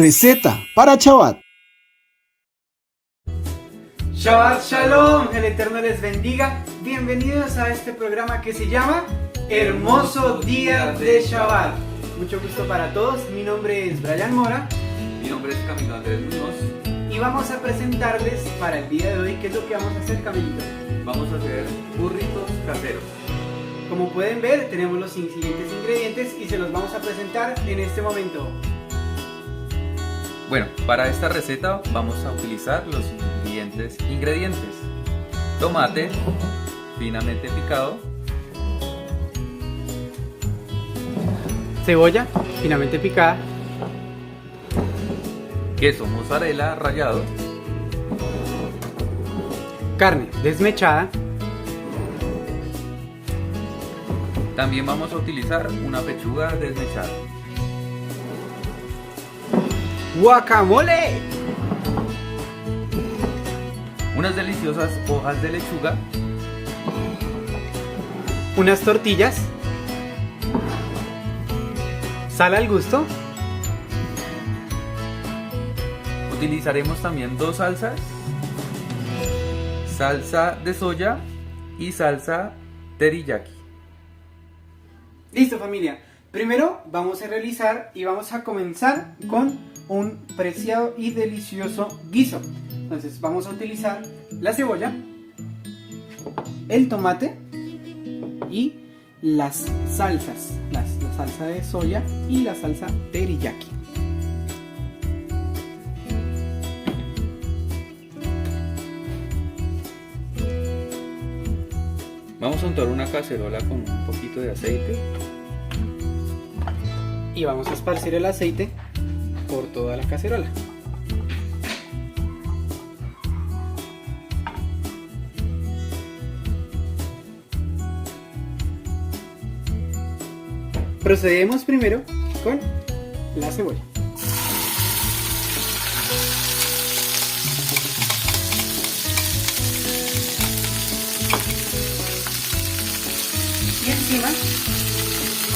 Receta para Shabbat. Shabbat Shalom, el Eterno les bendiga. Bienvenidos a este programa que se llama Hermoso Día de Shabbat. Mucho gusto para todos, mi nombre es Brian Mora. Mi nombre es Camilo Andrés Muñoz. Y vamos a presentarles para el día de hoy qué es lo que vamos a hacer, Camilito. Vamos a hacer burritos caseros. Como pueden ver, tenemos los siguientes ingredientes y se los vamos a presentar en este momento. Bueno, para esta receta vamos a utilizar los siguientes ingredientes: tomate finamente picado, Cebolla finamente picada, queso mozzarella rallado, carne desmechada. también vamos a utilizar una pechuga desmechada, ¡Guacamole! unas deliciosas hojas de lechuga, Unas tortillas, sal al gusto. utilizaremos también dos salsas: salsa de soya y salsa teriyaki. Listo, familia. Primero vamos a realizar y vamos a comenzar con un preciado y delicioso guiso. Entonces vamos a utilizar la cebolla, el tomate y las salsas, la salsa de soya y la salsa teriyaki. Vamos a untar una cacerola con un poquito de aceite. Y vamos a esparcir el aceite por toda la cacerola. Procedemos primero con la cebolla. Y encima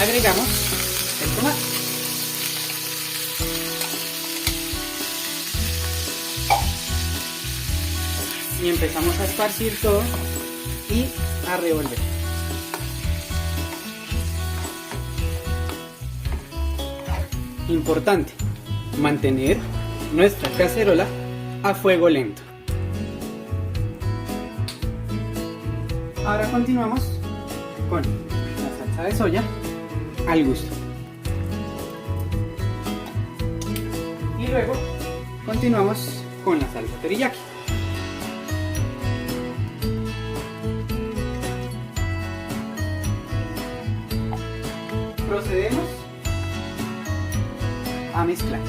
agregamos el tomate. Y empezamos a esparcir todo y a revolver. Importante, mantener nuestra cacerola a fuego lento. Ahora continuamos con la salsa de soya al gusto. Y luego continuamos con la salsa teriyaki. Procedemos a mezclar.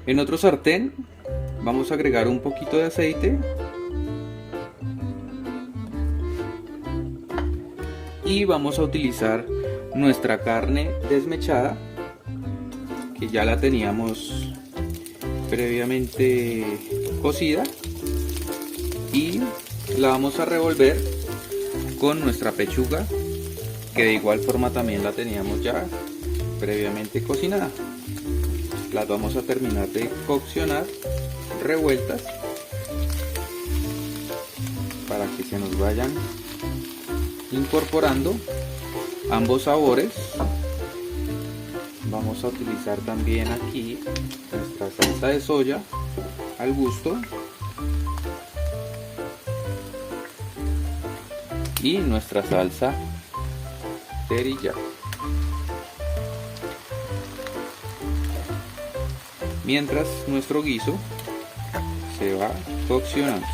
En otro sartén vamos a agregar un poquito de aceite y vamos a utilizar nuestra carne desmechada, que ya la teníamos previamente cocida, y la vamos a revolver con nuestra pechuga, que de igual forma también la teníamos ya previamente cocinada. Las vamos a terminar de coccionar revueltas para que se nos vayan incorporando ambos sabores. Vamos a utilizar también aquí nuestra salsa de soya al gusto y nuestra salsa teriyaki, mientras nuestro guiso se va coccionando.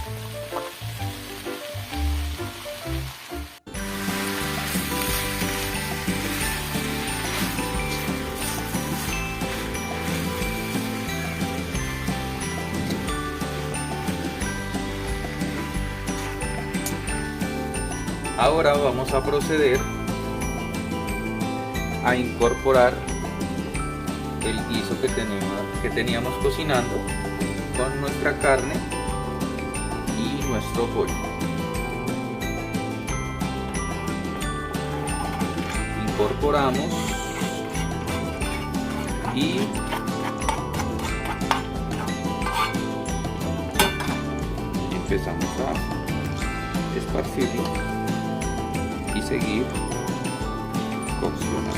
Ahora vamos a proceder a incorporar el guiso que teníamos cocinando con nuestra carne nuestro pollo. Incorporamos y empezamos a esparcirlo y seguir coccionando.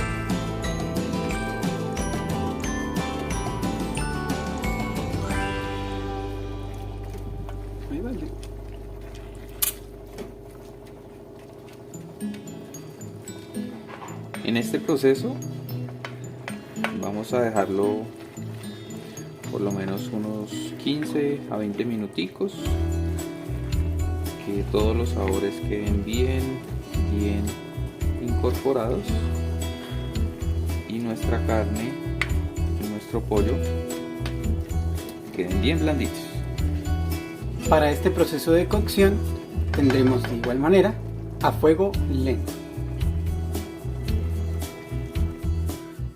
Ahí vale. En este proceso vamos a dejarlo por lo menos unos 15 a 20 minuticos, que todos los sabores queden bien incorporados y nuestra carne y nuestro pollo queden bien blanditos. Para este proceso de cocción tendremos de igual manera a fuego lento.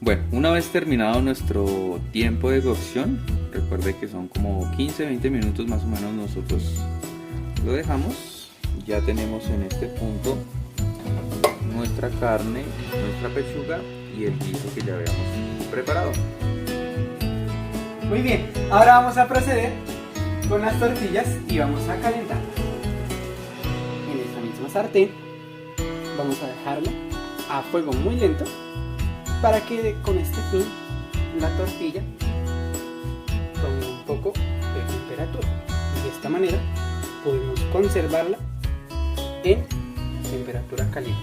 Bueno, una vez terminado nuestro tiempo de cocción, recuerde que son como 15-20 minutos más o menos, nosotros lo dejamos. Ya tenemos en este punto nuestra carne, nuestra pechuga y el guiso que ya habíamos preparado. Muy bien, ahora vamos a proceder con las tortillas y vamos a calentarlas. En esta misma sartén vamos a dejarla a fuego muy lento para que con este fin la tortilla tome un poco de temperatura. De esta manera podemos conservarla en temperatura caliente.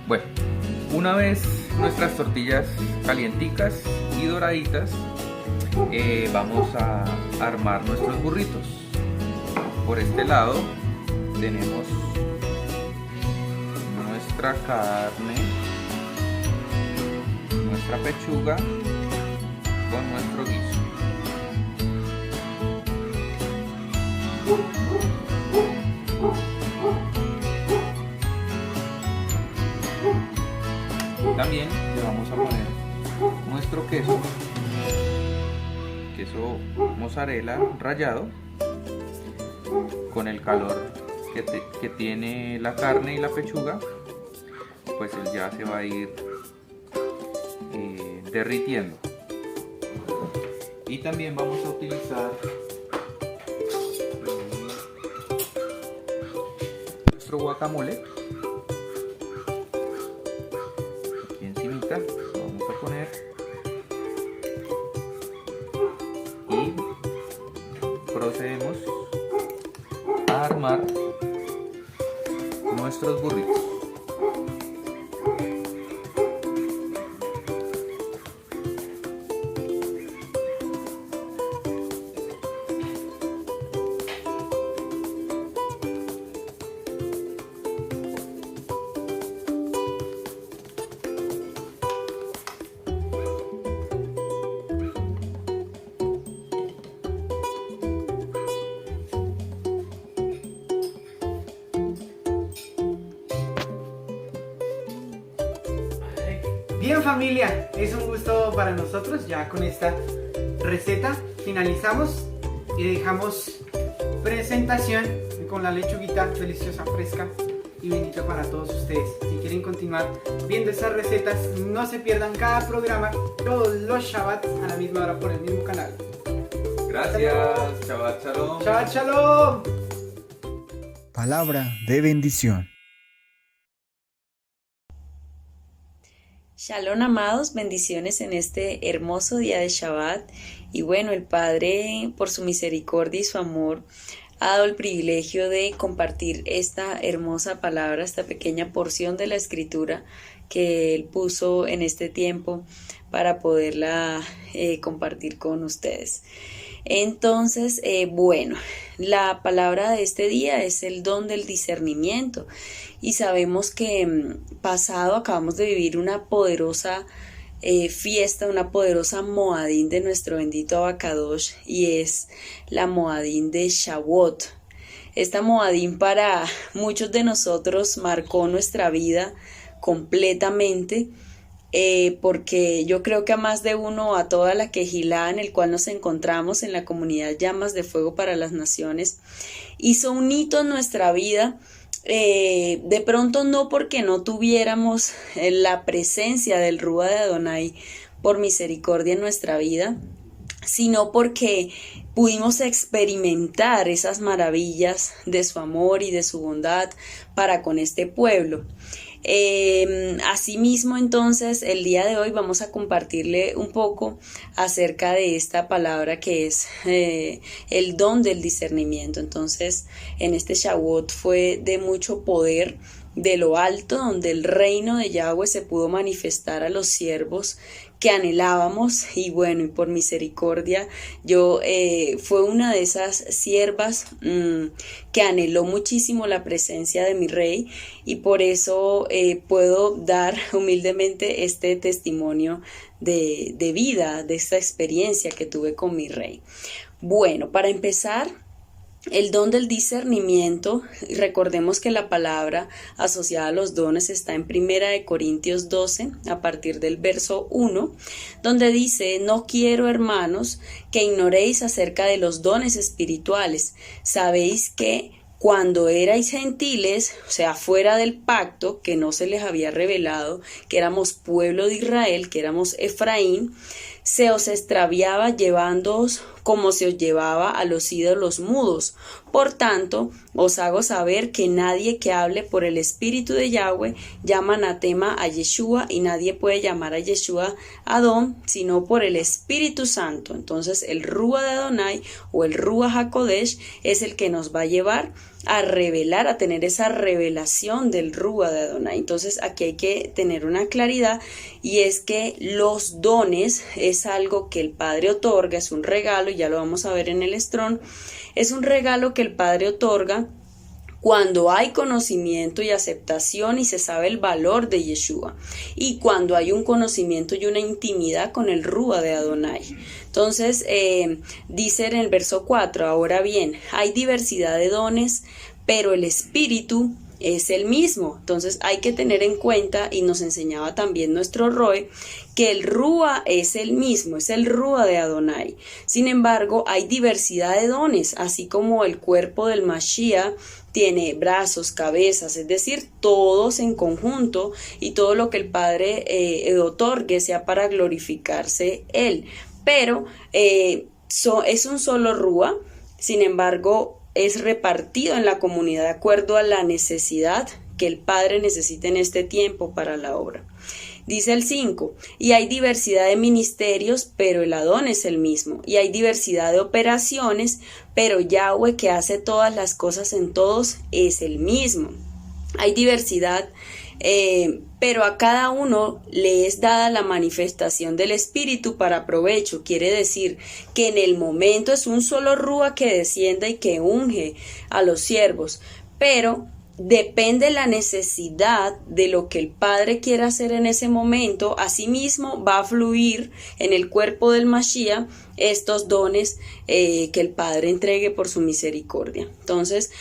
Bueno, una vez nuestras tortillas calienticas y doraditas, vamos a armar nuestros burritos. Por este lado tenemos nuestra carne, nuestra pechuga con nuestro guiso. También le vamos a poner nuestro queso mozzarella rallado. Con el calor que tiene la carne y la pechuga, pues él ya se va a ir derritiendo. Y también vamos a utilizar nuestro guacamole. Aquí encimita lo vamos a poner y procedemos a armar nuestros burritos. Bien familia, es un gusto para nosotros. Ya con esta receta finalizamos y dejamos presentación con la lechuguita deliciosa, fresca y bendita para todos ustedes. Si quieren continuar viendo estas recetas, no se pierdan cada programa todos los Shabbats a la misma hora por el mismo canal. Gracias, Shabbat Shalom. Shabbat Shalom. Palabra de bendición. Shalom amados, bendiciones en este hermoso día de Shabbat. Y bueno, el Padre, por su misericordia y su amor, ha dado el privilegio de compartir esta hermosa palabra, esta pequeña porción de la Escritura que Él puso en este tiempo para poderla compartir con ustedes. Entonces, bueno, la palabra de este día es el don del discernimiento y sabemos que pasado acabamos de vivir una poderosa fiesta, una poderosa Moadín de nuestro bendito Abacadosh y es la Moadín de Shavuot. Esta Moadín para muchos de nosotros marcó nuestra vida completamente porque yo creo que a más de uno, a toda la quejilá en el cual nos encontramos en la comunidad Llamas de Fuego para las Naciones, hizo un hito en nuestra vida. De pronto no porque no tuviéramos la presencia del Rúa de Adonai por misericordia en nuestra vida, sino porque pudimos experimentar esas maravillas de su amor y de su bondad para con este pueblo. Asimismo, entonces, el día de hoy vamos a compartirle un poco acerca de esta palabra que es el don del discernimiento. Entonces, en este Shavuot fue de mucho poder de lo alto, donde el reino de Yahweh se pudo manifestar a los siervos que anhelábamos, y bueno, y por misericordia yo fue una de esas siervas que anheló muchísimo la presencia de mi rey, y por eso puedo dar humildemente este testimonio de vida, de esta experiencia que tuve con mi rey. Bueno, para empezar, el don del discernimiento, recordemos que la palabra asociada a los dones está en 1 Corintios 12, a partir del verso 1, donde dice: no quiero, hermanos, que ignoréis acerca de los dones espirituales. Sabéis que cuando erais gentiles, o sea, fuera del pacto que no se les había revelado, que éramos pueblo de Israel, que éramos Efraín, se os extraviaba llevándoos como se os llevaba a los ídolos mudos. Por tanto, os hago saber que nadie que hable por el Espíritu de Yahweh llama anatema a Yeshua, y nadie puede llamar a Yeshua Adón sino por el Espíritu Santo. Entonces el Rúa de Adonai o el Rúa HaKodesh es el que nos va a llevar a revelar, a tener esa revelación del Rúa de Adonai. Entonces aquí hay que tener una claridad, y es que los dones es algo que el Padre otorga, es un regalo, y ya lo vamos a ver en el estrón. Es un regalo que el Padre otorga cuando hay conocimiento y aceptación y se sabe el valor de Yeshua, y cuando hay un conocimiento y una intimidad con el Rúa de Adonai. Entonces dice en el verso 4, ahora bien, hay diversidad de dones, pero el Espíritu es el mismo. Entonces hay que tener en cuenta, y nos enseñaba también nuestro Roe, que el Rúa es el mismo, es el Rúa de Adonai. Sin embargo, hay diversidad de dones, así como el cuerpo del Mashiach tiene brazos, cabezas, es decir, todos en conjunto, y todo lo que el Padre otorgue sea para glorificarse Él. Pero es un solo Rúa, sin embargo, es repartido en la comunidad de acuerdo a la necesidad que el Padre necesita en este tiempo para la obra. Dice el 5, y hay diversidad de ministerios, pero el Adón es el mismo, y hay diversidad de operaciones, pero Yahweh, que hace todas las cosas en todos, es el mismo. Hay diversidad, pero a cada uno le es dada la manifestación del Espíritu para provecho. Quiere decir que en el momento es un solo Rúa que descienda y que unge a los siervos, pero depende la necesidad de lo que el Padre quiera hacer en ese momento. Asimismo va a fluir en el cuerpo del Mashiach estos dones que el Padre entregue por su misericordia. Entonces,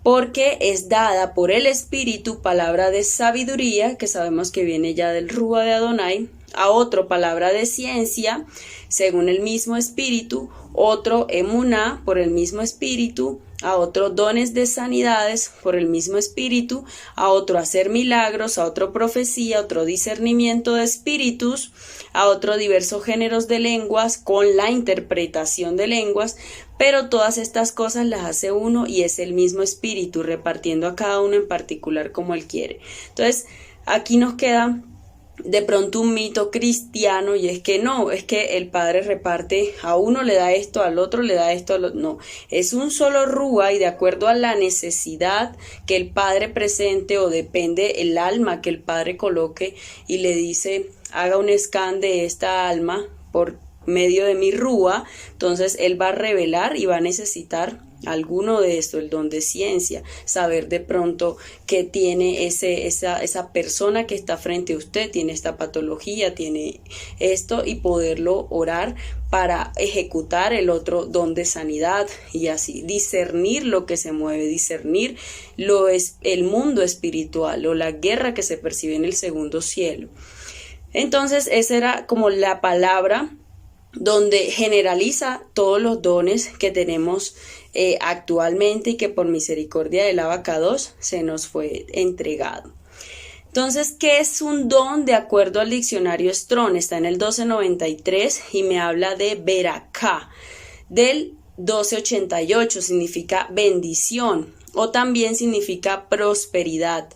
porque es dada por el Espíritu palabra de sabiduría, que sabemos que viene ya del Rúa de Adonai, a otro palabra de ciencia, según el mismo Espíritu, otro emuná, por el mismo Espíritu, a otro dones de sanidades, por el mismo Espíritu, a otro hacer milagros, a otro profecía, a otro discernimiento de espíritus, a otro diversos géneros de lenguas, con la interpretación de lenguas, pero todas estas cosas las hace uno, y es el mismo Espíritu, repartiendo a cada uno en particular como Él quiere. Entonces, aquí nos queda de pronto un mito cristiano, y es que no, es que el Padre reparte, a uno le da esto, al otro le da esto, no, es un solo Rúa, y de acuerdo a la necesidad que el Padre presente, o depende el alma que el Padre coloque y le dice, haga un scan de esta alma por medio de mi Rúa, entonces Él va a revelar y va a necesitar alguno de esto, el don de ciencia, saber de pronto que tiene esa persona que está frente a usted, tiene esta patología, tiene esto, y poderlo orar para ejecutar el otro don de sanidad, y así discernir lo que se mueve, discernir el mundo espiritual o la guerra que se percibe en el segundo cielo. Entonces esa era como la palabra donde generaliza todos los dones que tenemos actualmente y que por misericordia del Abacados se nos fue entregado. Entonces, ¿qué es un don? De acuerdo al diccionario Strong, está en el 1293 y me habla de Beraká. Del 1288 significa bendición o también significa prosperidad,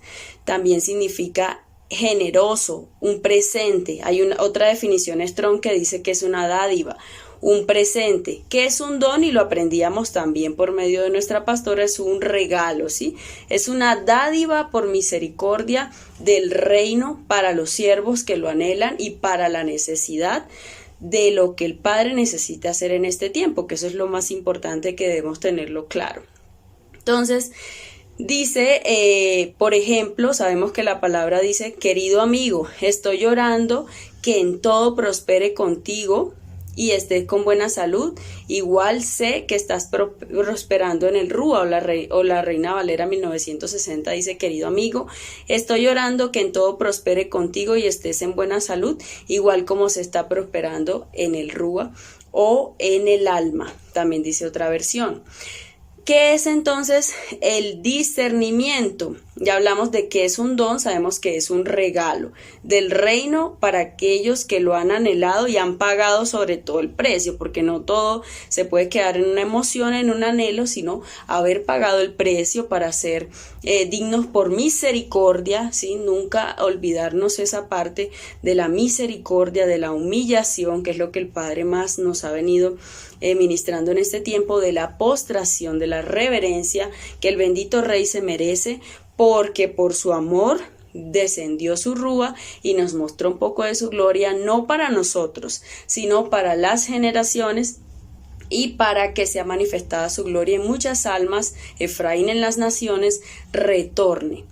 también significa generoso, un presente. Hay otra definición Strong que dice que es una dádiva, un presente. ¿Qué es un don? Y lo aprendíamos también por medio de nuestra pastora, es un regalo, ¿sí? Es una dádiva por misericordia del reino para los siervos que lo anhelan y para la necesidad de lo que el Padre necesita hacer en este tiempo, que eso es lo más importante, que debemos tenerlo claro. Entonces, dice, por ejemplo, sabemos que la palabra dice: querido amigo, estoy orando que en todo prospere contigo y estés con buena salud. Igual sé que estás prosperando en el Rúa, o la Reina Valera 1960 dice: querido amigo, estoy orando que en todo prospere contigo y estés en buena salud, igual como se está prosperando en el Rúa o en el alma, también dice otra versión. ¿Qué es entonces el discernimiento? Ya hablamos de que es un don, sabemos que es un regalo del reino para aquellos que lo han anhelado y han pagado sobre todo el precio, porque no todo se puede quedar en una emoción, en un anhelo, sino haber pagado el precio para ser dignos por misericordia, ¿sí? Nunca olvidarnos esa parte de la misericordia, de la humillación, que es lo que el Padre más nos ha venido ministrando en este tiempo, de la postración, de la reverencia que el bendito Rey se merece, porque por su amor descendió su rúa y nos mostró un poco de su gloria, no para nosotros, sino para las generaciones, y para que sea manifestada su gloria en muchas almas. Efraín en las naciones retorne.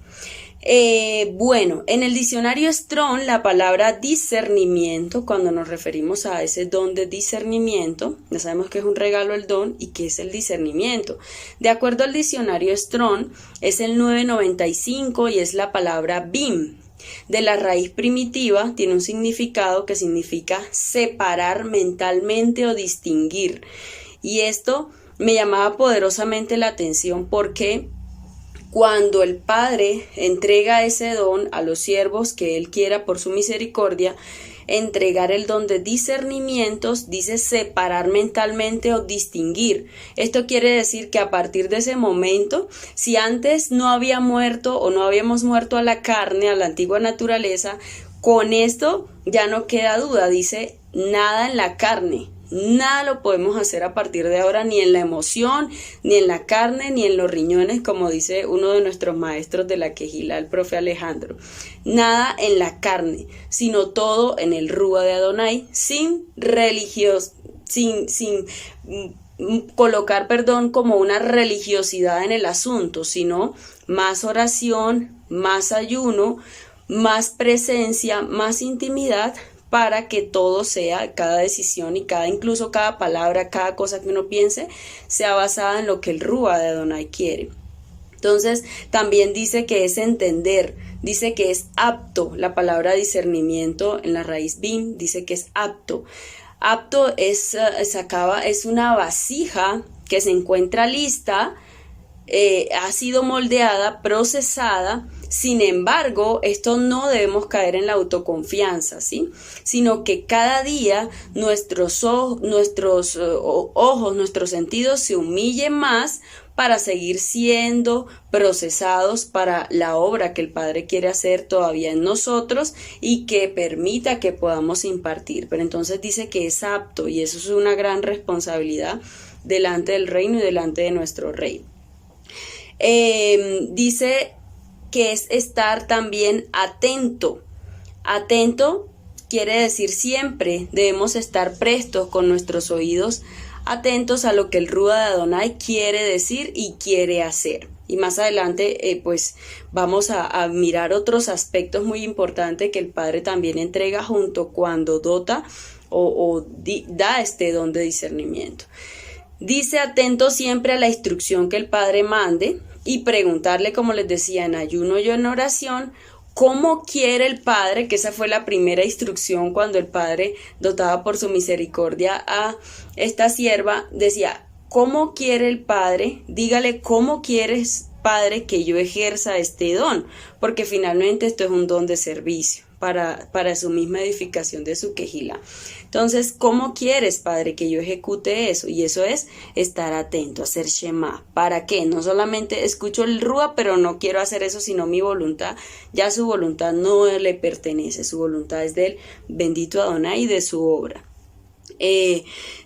Bueno, en el diccionario Strong la palabra discernimiento, cuando nos referimos a ese don de discernimiento, ya sabemos que es un regalo el don y que es el discernimiento. De acuerdo al diccionario Strong es el 995 y es la palabra bim. De la raíz primitiva tiene un significado que significa separar mentalmente o distinguir. Y esto me llamaba poderosamente la atención porque cuando el Padre entrega ese don a los siervos que Él quiera por su misericordia, entregar el don de discernimientos, dice separar mentalmente o distinguir. Esto quiere decir que a partir de ese momento, si antes no había muerto o no habíamos muerto a la carne, a la antigua naturaleza, con esto ya no queda duda, dice nada en la carne. Nada lo podemos hacer a partir de ahora, ni en la emoción, ni en la carne, ni en los riñones, como dice uno de nuestros maestros de la quejila, el profe Alejandro. Nada en la carne, sino todo en el Rúa de Adonai, sin colocar, como una religiosidad en el asunto, sino más oración, más ayuno, más presencia, más intimidad, para que todo sea, cada decisión y incluso cada palabra, cada cosa que uno piense, sea basada en lo que el Rúa de Adonai quiere. Entonces, también dice que es entender, dice que es apto. La palabra discernimiento en la raíz bim dice que es apto. Apto es una vasija que se encuentra lista, ha sido moldeada, procesada. Sin embargo, esto no debemos caer en la autoconfianza, ¿sí? Sino que cada día nuestros ojos, nuestros sentidos se humillen más para seguir siendo procesados para la obra que el Padre quiere hacer todavía en nosotros y que permita que podamos impartir. Pero entonces dice que es apto, y eso es una gran responsabilidad delante del reino y delante de nuestro Rey. Dice que es estar también atento. Atento quiere decir siempre debemos estar prestos con nuestros oídos, atentos a lo que el Rúa de Adonai quiere decir y quiere hacer. Y más adelante pues vamos a mirar otros aspectos muy importantes que el Padre también entrega junto cuando dota o da este don de discernimiento. Dice atento siempre a la instrucción que el Padre mande y preguntarle, como les decía, en ayuno y en oración, ¿Cómo quiere el Padre? Que esa fue la primera instrucción cuando el Padre, dotaba por su misericordia a esta sierva, decía, ¿cómo quiere el Padre? Dígale, ¿cómo quieres, Padre, que yo ejerza este don? Porque finalmente esto es un don de servicio para su misma edificación de su quejilá. Entonces, ¿cómo quieres, Padre, que yo ejecute eso? Y eso es estar atento, hacer Shema. ¿Para qué? No solamente escucho el Rúa, pero no quiero hacer eso, sino mi voluntad. Ya su voluntad no le pertenece, su voluntad es del bendito Adonai y de su obra.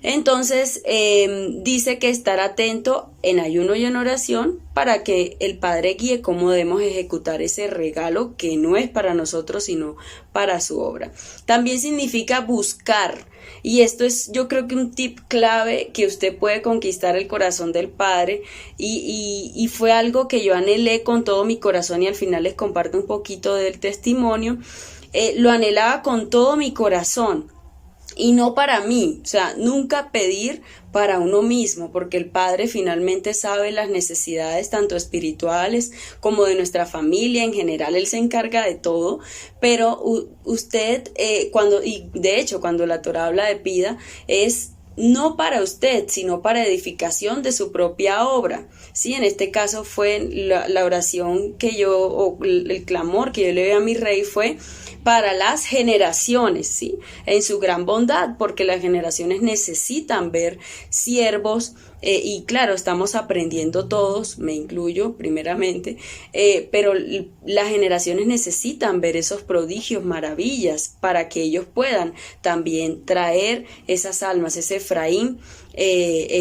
Entonces dice que estar atento en ayuno y en oración para que el Padre guíe cómo debemos ejecutar ese regalo que no es para nosotros sino para su obra. También significa buscar, y esto es, yo creo que un tip clave que usted puede conquistar el corazón del Padre, y fue algo que yo anhelé con todo mi corazón, y al final les comparto un poquito del testimonio. Lo anhelaba con todo mi corazón. Y no para mí, o sea, nunca pedir para uno mismo, porque el Padre finalmente sabe las necesidades tanto espirituales como de nuestra familia en general. Él se encarga de todo, pero usted, cuando la Torá habla de pida, es no para usted, sino para edificación de su propia obra. Sí, en este caso fue la oración o el clamor que yo le dio a mi rey fue para las generaciones, ¿sí? En su gran bondad, porque las generaciones necesitan ver siervos, y claro, estamos aprendiendo todos, me incluyo primeramente, pero las generaciones necesitan ver esos prodigios, maravillas, para que ellos puedan también traer esas almas, ese Efraín,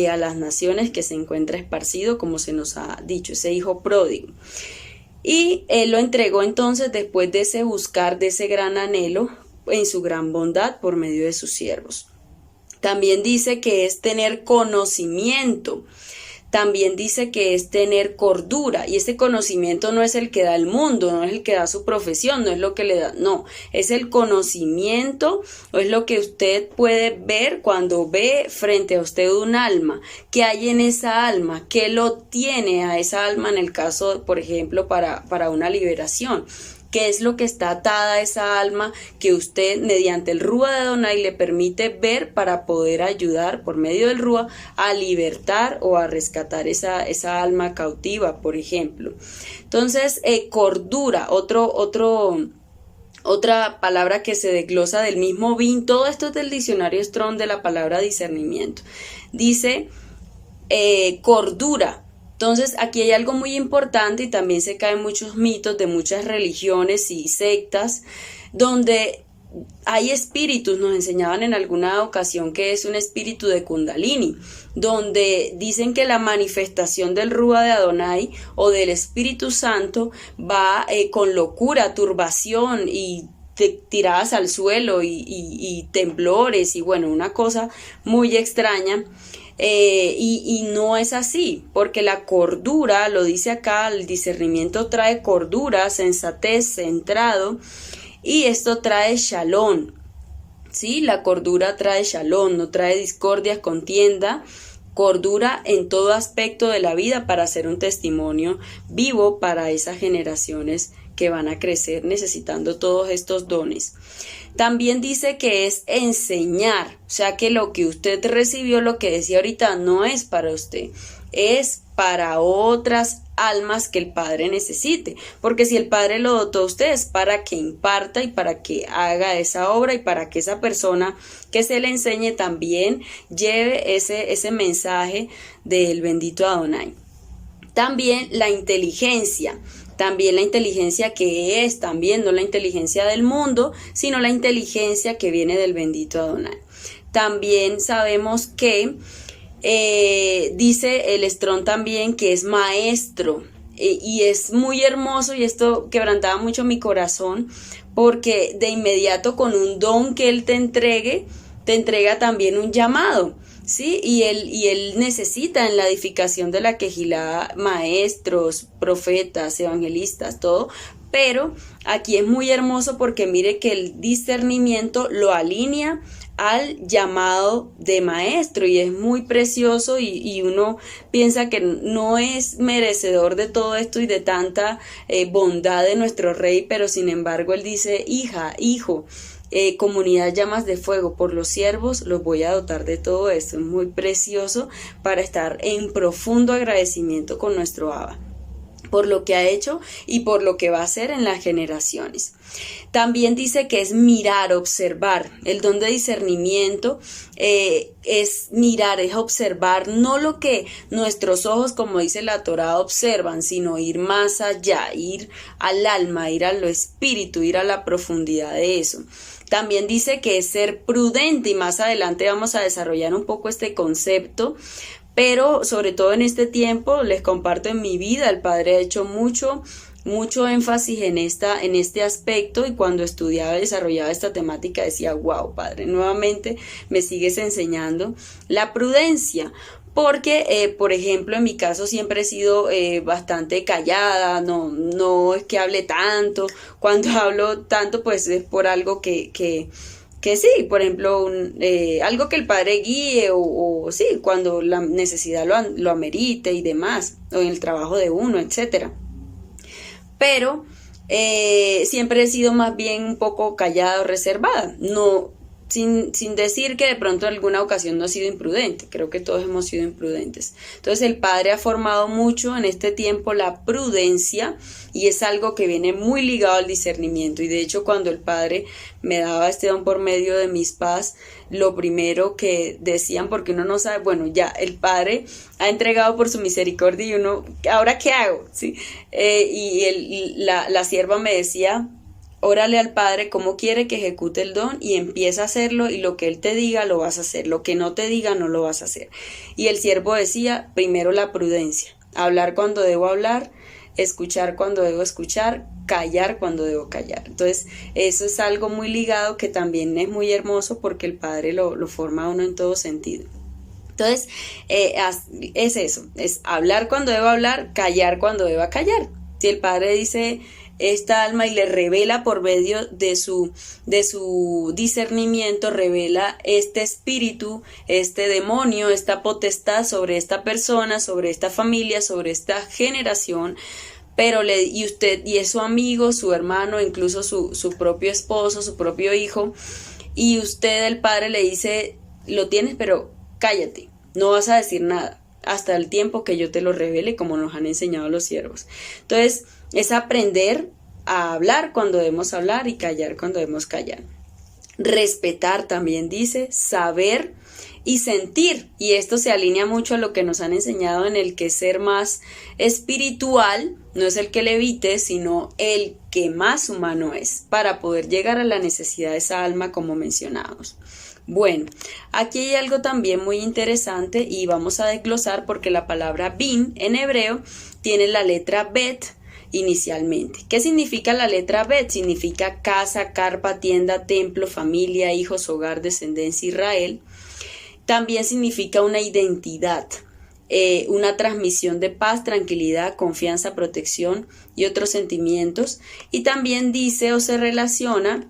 a las naciones que se encuentra esparcido, como se nos ha dicho, ese hijo pródigo. Y él lo entregó entonces después de ese buscar, de ese gran anhelo, en su gran bondad por medio de sus siervos. También dice que es tener conocimiento. También dice que es tener cordura, y este conocimiento no es el que da el mundo, no es el que da su profesión, no es lo que le da, no, es el conocimiento, o es lo que usted puede ver cuando ve frente a usted un alma, qué hay en esa alma, qué lo tiene a esa alma en el caso, por ejemplo, para una liberación. ¿Qué es lo que está atada a esa alma que usted mediante el Rúa de Adonai le permite ver para poder ayudar por medio del Rúa a libertar o a rescatar esa alma cautiva, por ejemplo? Entonces, cordura, otra palabra que se desglosa del mismo bin, todo esto es del diccionario Strong de la palabra discernimiento. Dice cordura. Entonces aquí hay algo muy importante, y también se caen muchos mitos de muchas religiones y sectas donde hay espíritus. Nos enseñaban en alguna ocasión que es un espíritu de Kundalini, donde dicen que la manifestación del Rúa de Adonai o del Espíritu Santo va con locura, turbación y tiradas al suelo y temblores, y bueno, una cosa muy extraña. Y no es así, porque la cordura, lo dice acá, el discernimiento trae cordura, sensatez, centrado, y esto trae shalom, ¿sí? La cordura trae shalom, no trae discordias, contienda, cordura en todo aspecto de la vida para ser un testimonio vivo para esas generaciones que van a crecer necesitando todos estos dones. También dice que es enseñar, o sea que lo que usted recibió, lo que decía ahorita, no es para usted, es para otras almas que el Padre necesite, porque si el Padre lo dotó a usted es para que imparta y para que haga esa obra, y para que esa persona que se le enseñe también lleve ese mensaje del bendito Adonai. También la inteligencia. También la inteligencia que es, también no la inteligencia del mundo, sino la inteligencia que viene del bendito Adonai. También sabemos que dice el Strong también que es maestro, y es muy hermoso, y esto quebrantaba mucho mi corazón, porque de inmediato con un don que él te entrega también un llamado. Sí, y él necesita en la edificación de la quejilá maestros, profetas, evangelistas, todo, pero aquí es muy hermoso porque mire que el discernimiento lo alinea al llamado de maestro, y es muy precioso, y uno piensa que no es merecedor de todo esto y de tanta bondad de nuestro rey, pero sin embargo él dice: hija, hijo, comunidad llamas de fuego, por los siervos los voy a dotar de todo esto. Es muy precioso para estar en profundo agradecimiento con nuestro Abba por lo que ha hecho y por lo que va a hacer en las generaciones. También dice que es mirar, observar. El don de discernimiento es mirar, es observar, no lo que nuestros ojos, como dice la Torá, observan, sino ir más allá, ir al alma, ir a lo espíritu, ir a la profundidad de eso. También dice que es ser prudente, y más adelante vamos a desarrollar un poco este concepto. Pero sobre todo en este tiempo, les comparto, en mi vida el Padre ha hecho mucho énfasis en este aspecto, y cuando estudiaba y desarrollaba esta temática decía: wow, Padre, nuevamente me sigues enseñando la prudencia. Porque, por ejemplo, en mi caso siempre he sido bastante callada, no es que hable tanto. Cuando hablo tanto, pues es por algo que sí, por ejemplo, algo que el Padre guíe, o sí, cuando la necesidad lo amerite y demás, o en el trabajo de uno, etcétera. Pero siempre he sido más bien un poco callada o reservada, no, sin decir que de pronto en alguna ocasión no he sido imprudente. Creo que todos hemos sido imprudentes. Entonces el Padre ha formado mucho en este tiempo la prudencia, y es algo que viene muy ligado al discernimiento. Y de hecho, cuando el Padre me daba este don por medio de mis papás, lo primero que decían, porque uno no sabe, bueno, ya el Padre ha entregado por su misericordia, y uno, ¿ahora qué hago? ¿Sí? La sierva me decía: órale al Padre cómo quiere que ejecute el don, y empieza a hacerlo, y lo que Él te diga lo vas a hacer, lo que no te diga no lo vas a hacer. Y el siervo decía: primero la prudencia, hablar cuando debo hablar, escuchar cuando debo escuchar, callar cuando debo callar. Entonces eso es algo muy ligado, que también es muy hermoso, porque el Padre lo forma a uno en todo sentido. Entonces es eso, es hablar cuando debo hablar, callar cuando deba callar. Si el Padre dice esta alma y le revela por medio de su discernimiento, revela este espíritu, este demonio, esta potestad sobre esta persona, sobre esta familia, sobre esta generación, y usted, y es su amigo, su hermano, incluso su propio esposo, su propio hijo, y usted, el Padre, le dice: lo tienes, pero cállate, no vas a decir nada hasta el tiempo que yo te lo revele, como nos han enseñado los siervos. Entonces es aprender a hablar cuando debemos hablar y callar cuando debemos callar. Respetar también dice, saber y sentir, y esto se alinea mucho a lo que nos han enseñado en el que ser más espiritual no es el que levite, sino el que más humano es, para poder llegar a la necesidad de esa alma, como mencionábamos. Bueno, aquí hay algo también muy interesante, y vamos a desglosar, porque la palabra bin en hebreo tiene la letra bet inicialmente. ¿Qué significa la letra bet? Significa casa, carpa, tienda, templo, familia, hijos, hogar, descendencia, Israel. También significa una identidad, una transmisión de paz, tranquilidad, confianza, protección y otros sentimientos. Y también dice o se relaciona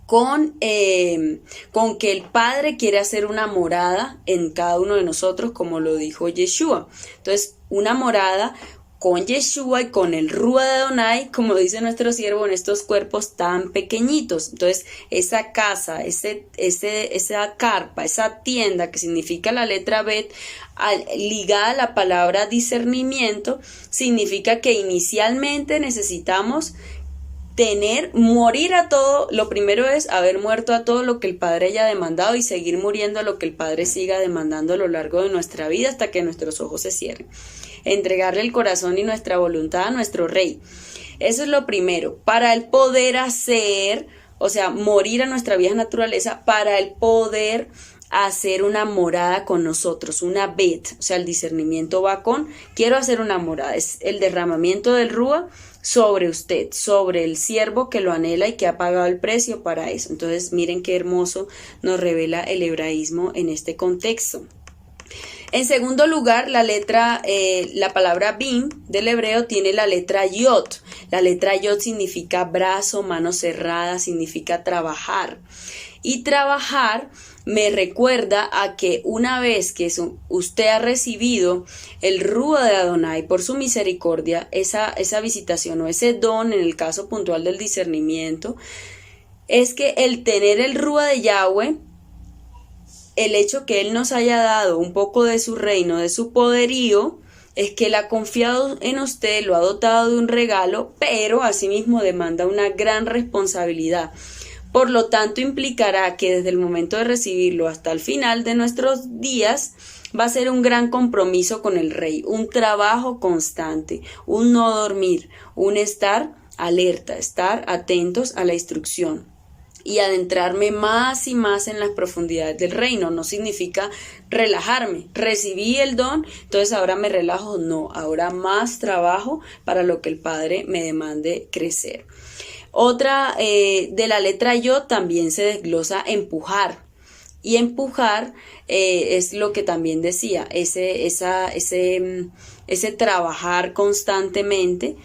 con que el Padre quiere hacer una morada en cada uno de nosotros, como lo dijo Yeshua. Entonces, una morada con Yeshua y con el Rúa de Adonai, como dice nuestro siervo, en estos cuerpos tan pequeñitos. Entonces, esa casa, esa carpa, esa tienda, que significa la letra Bet, ligada a la palabra discernimiento, significa que inicialmente necesitamos morir a todo. Lo primero es haber muerto a todo lo que el Padre haya demandado, y seguir muriendo a lo que el Padre siga demandando a lo largo de nuestra vida, hasta que nuestros ojos se cierren. Entregarle el corazón y nuestra voluntad a nuestro Rey. Eso es lo primero, para el poder hacer, o sea, morir a nuestra vieja naturaleza, para el poder hacer una morada con nosotros, una bet. O sea, el discernimiento va con, quiero hacer una morada, es el derramamiento del Rúa sobre usted, sobre el siervo que lo anhela y que ha pagado el precio para eso. Entonces, miren qué hermoso nos revela el hebraísmo en este contexto. En segundo lugar, la palabra bin del hebreo tiene la letra yod. La letra yod significa brazo, mano cerrada, significa trabajar. Y trabajar me recuerda a que una vez que usted ha recibido el Rúa de Adonai por su misericordia, esa visitación o ese don, en el caso puntual del discernimiento, es que el tener el Rúa de Yahweh, el hecho que Él nos haya dado un poco de su reino, de su poderío, es que Él ha confiado en usted, lo ha dotado de un regalo, pero asimismo demanda una gran responsabilidad. Por lo tanto, implicará que desde el momento de recibirlo hasta el final de nuestros días va a ser un gran compromiso con el Rey, un trabajo constante, un no dormir, un estar alerta, estar atentos a la instrucción y adentrarme más y más en las profundidades del reino. No significa relajarme. Recibí el don, entonces ahora me relajo. No, ahora más trabajo para lo que el Padre me demande crecer. Otra de la letra Yod también se desglosa empujar. Y empujar es lo que también decía, ese trabajar constantemente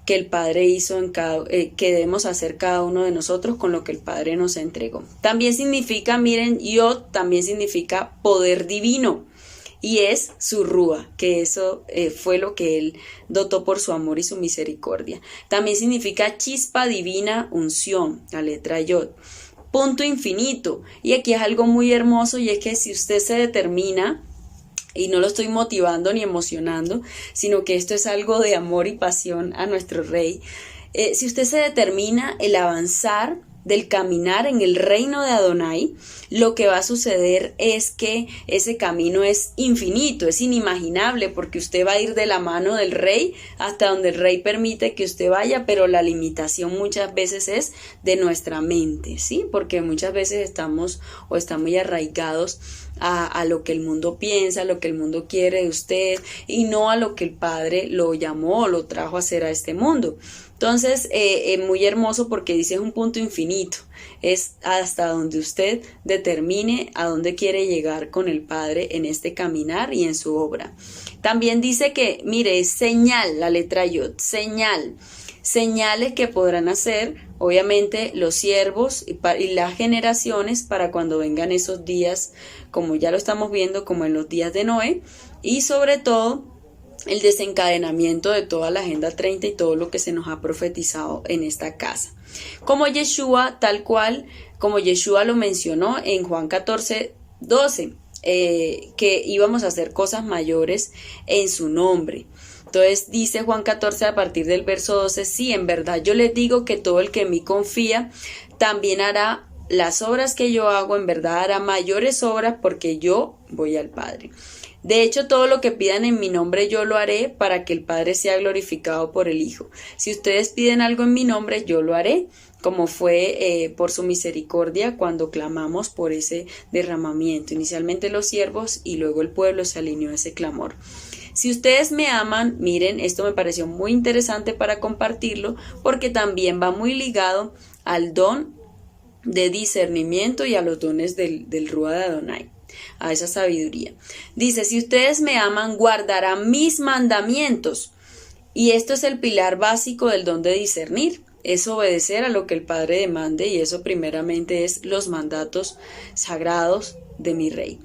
que el Padre hizo que debemos hacer cada uno de nosotros con lo que el Padre nos entregó. También significa, miren, Yod también significa poder divino. Y es su Rúa, que eso fue lo que Él dotó por su amor y su misericordia. También significa chispa divina, unción, la letra Yod. Punto infinito. Y aquí es algo muy hermoso, y es que si usted se determina, y no lo estoy motivando ni emocionando, sino que esto es algo de amor y pasión a nuestro Rey, si usted se determina el avanzar del caminar en el reino de Adonai, lo que va a suceder es que ese camino es infinito, es inimaginable, porque usted va a ir de la mano del Rey hasta donde el Rey permite que usted vaya, pero la limitación muchas veces es de nuestra mente, ¿sí? Porque muchas veces estamos muy arraigados a lo que el mundo piensa, a lo que el mundo quiere de usted, y no a lo que el Padre lo llamó o lo trajo a hacer a este mundo. Entonces, muy hermoso, porque dice es un punto infinito, es hasta donde usted determine a dónde quiere llegar con el Padre en este caminar y en su obra. También dice que, mire, es señal, la letra Yod, señales que podrán hacer, obviamente, los siervos y las generaciones para cuando vengan esos días, como ya lo estamos viendo, como en los días de Noé, y sobre todo el desencadenamiento de toda la Agenda 30 y todo lo que se nos ha profetizado en esta casa. Como Yeshua, tal cual, como Yeshua lo mencionó en Juan 14:12, que íbamos a hacer cosas mayores en su nombre. Entonces dice Juan 14 a partir del verso 12, sí, en verdad yo les digo que todo el que en mí confía también hará las obras que yo hago, en verdad hará mayores obras, porque yo voy al Padre. De hecho, todo lo que pidan en mi nombre yo lo haré, para que el Padre sea glorificado por el Hijo. Si ustedes piden algo en mi nombre, yo lo haré, como fue por su misericordia cuando clamamos por ese derramamiento. Inicialmente los siervos y luego el pueblo se alineó a ese clamor. Si ustedes me aman, miren, esto me pareció muy interesante para compartirlo, porque también va muy ligado al don de discernimiento y a los dones del Rúa de Adonai, a esa sabiduría. Dice, si ustedes me aman, guardarán mis mandamientos. Y esto es el pilar básico del don de discernir, es obedecer a lo que el Padre demande, y eso primeramente es los mandatos sagrados de mi Rey.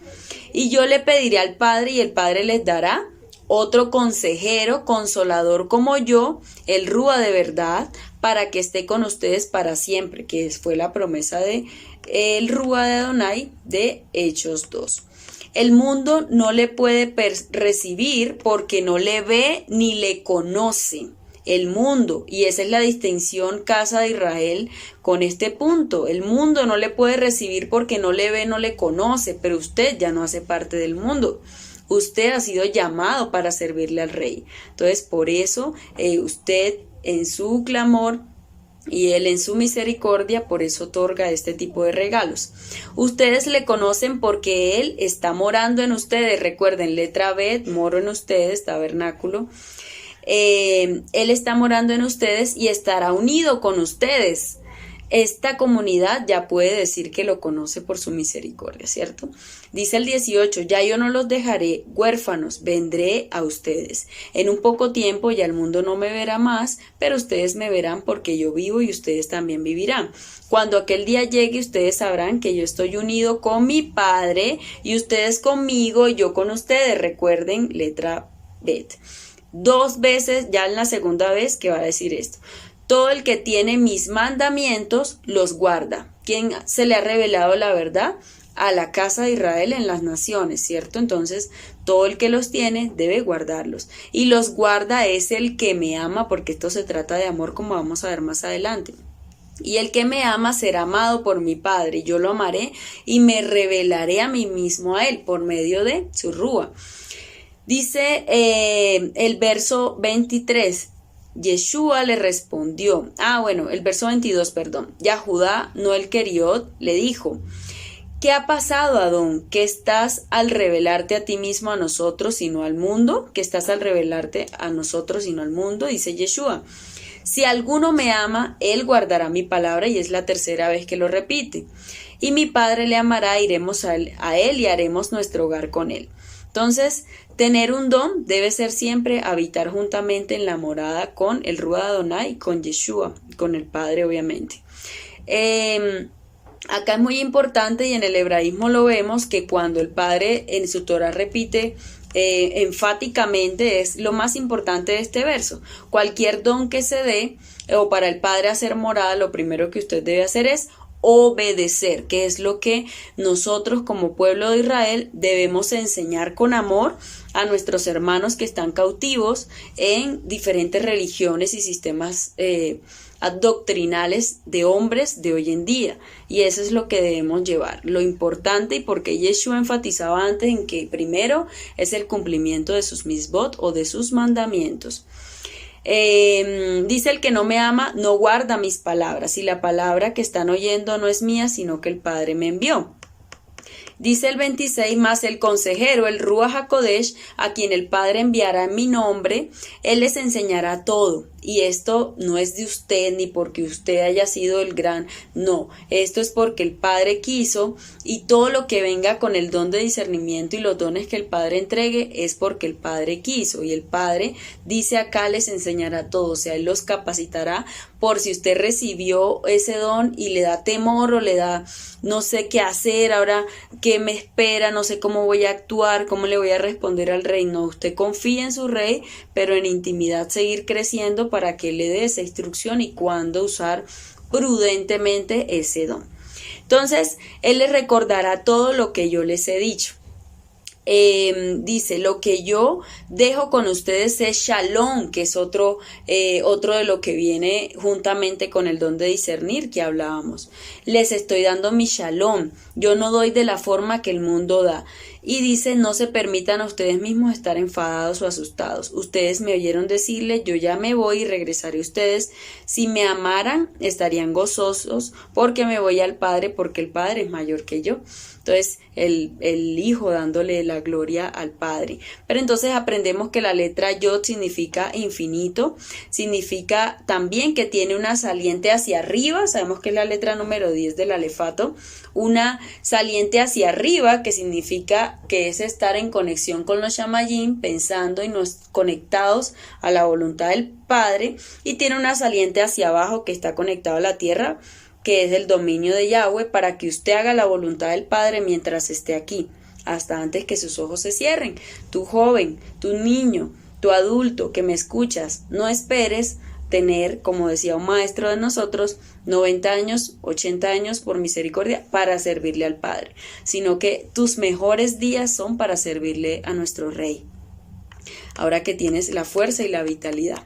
Y yo le pediré al Padre, y el Padre les dará otro consejero, consolador como yo, el Rúa de verdad, para que esté con ustedes para siempre, que fue la promesa de el Rúa de Adonai de Hechos 2. El mundo no le puede recibir porque no le ve ni le conoce. El mundo, y esa es la distinción, casa de Israel, con este punto. El mundo no le puede recibir porque no le ve, no le conoce, pero usted ya no hace parte del mundo. Usted ha sido llamado para servirle al Rey. Entonces, por eso, usted en su clamor y Él en su misericordia, por eso otorga este tipo de regalos. Ustedes le conocen porque Él está morando en ustedes. Recuerden, letra Bet, moro en ustedes, tabernáculo. Él está morando en ustedes y estará unido con ustedes. esta comunidad ya puede decir que lo conoce por su misericordia, ¿cierto? Dice el 18, ya yo no los dejaré huérfanos, vendré a ustedes. En un poco tiempo ya el mundo no me verá más, pero ustedes me verán porque yo vivo y ustedes también vivirán. Cuando aquel día llegue, ustedes sabrán que yo estoy unido con mi Padre y ustedes conmigo y yo con ustedes. Recuerden, letra Bet. 2 veces, ya en la segunda vez que va a decir esto. Todo el que tiene mis mandamientos los guarda. ¿Quién se le ha revelado la verdad? A la casa de Israel en las naciones, ¿cierto? Entonces, todo el que los tiene debe guardarlos. Y los guarda es el que me ama, porque esto se trata de amor, como vamos a ver más adelante. Y el que me ama será amado por mi Padre. Yo lo amaré y me revelaré a mí mismo a él por medio de su rúa. Dice el verso 23. Yeshua le respondió, el verso 22, perdón. Yahudá, no el Queriot, le dijo, ¿qué ha pasado, Adón? ¿Que estás al revelarte a ti mismo a nosotros y no al mundo? ¿Que estás al revelarte a nosotros y no al mundo? Dice Yeshua. Si alguno me ama, él guardará mi palabra, y es la tercera vez que lo repite. Y mi Padre le amará, iremos a él y haremos nuestro hogar con él. Entonces, tener un don debe ser siempre habitar juntamente en la morada con el Ruach Adonai, con Yeshua, con el Padre, obviamente. Acá es muy importante, y en el hebraísmo lo vemos, que cuando el Padre en su Torah repite enfáticamente, es lo más importante de este verso. Cualquier don que se dé, o para el Padre hacer morada, lo primero que usted debe hacer es obedecer, que es lo que nosotros como pueblo de Israel debemos enseñar con amor a nuestros hermanos que están cautivos en diferentes religiones y sistemas doctrinales de hombres de hoy en día, y eso es lo que debemos llevar, lo importante, y porque Yeshua enfatizaba antes en que primero es el cumplimiento de sus misbot o de sus mandamientos. Dice el que no me ama no guarda mis palabras, y la palabra que están oyendo no es mía sino que el Padre me envió. Dice el 26, más el consejero, el Ruach HaKodesh, a quien el Padre enviará en mi nombre, él les enseñará todo. Y esto no es de usted ni porque usted haya sido el gran, no, esto es porque el Padre quiso, y todo lo que venga con el don de discernimiento y los dones que el Padre entregue es porque el Padre quiso, y el Padre dice acá les enseñará todo, o sea, él los capacitará por si usted recibió ese don y le da temor o le da no sé qué hacer, ahora qué me espera, no sé cómo voy a actuar, cómo le voy a responder al rey. No, usted confía en su rey, pero en intimidad seguir creciendo para que le dé esa instrucción y cuándo usar prudentemente ese don. Entonces, él les recordará todo lo que yo les he dicho. Dice, lo que yo dejo con ustedes es shalom, que es otro de lo que viene juntamente con el don de discernir que hablábamos. Les estoy dando mi shalom, yo no doy de la forma que el mundo da. Y dice, no se permitan a ustedes mismos estar enfadados o asustados. Ustedes me oyeron decirle, yo ya me voy y regresaré a ustedes. Si me amaran, estarían gozosos porque me voy al Padre, porque el Padre es mayor que yo. Entonces, el Hijo dándole la gloria al Padre. Pero entonces aprendemos que la letra Yod significa infinito, significa también que tiene una saliente hacia arriba, sabemos que es la letra número 10 del alefato, una saliente hacia arriba que significa que es estar en conexión con los shamayim, pensando y nos conectados a la voluntad del Padre, y tiene una saliente hacia abajo que está conectado a la tierra, que es el dominio de Yahweh, para que usted haga la voluntad del Padre mientras esté aquí, hasta antes que sus ojos se cierren. Tu joven, tu niño, tu adulto que me escuchas, no esperes tener, como decía un maestro de nosotros, 90 años, 80 años por misericordia para servirle al Padre, sino que tus mejores días son para servirle a nuestro Rey, ahora que tienes la fuerza y la vitalidad.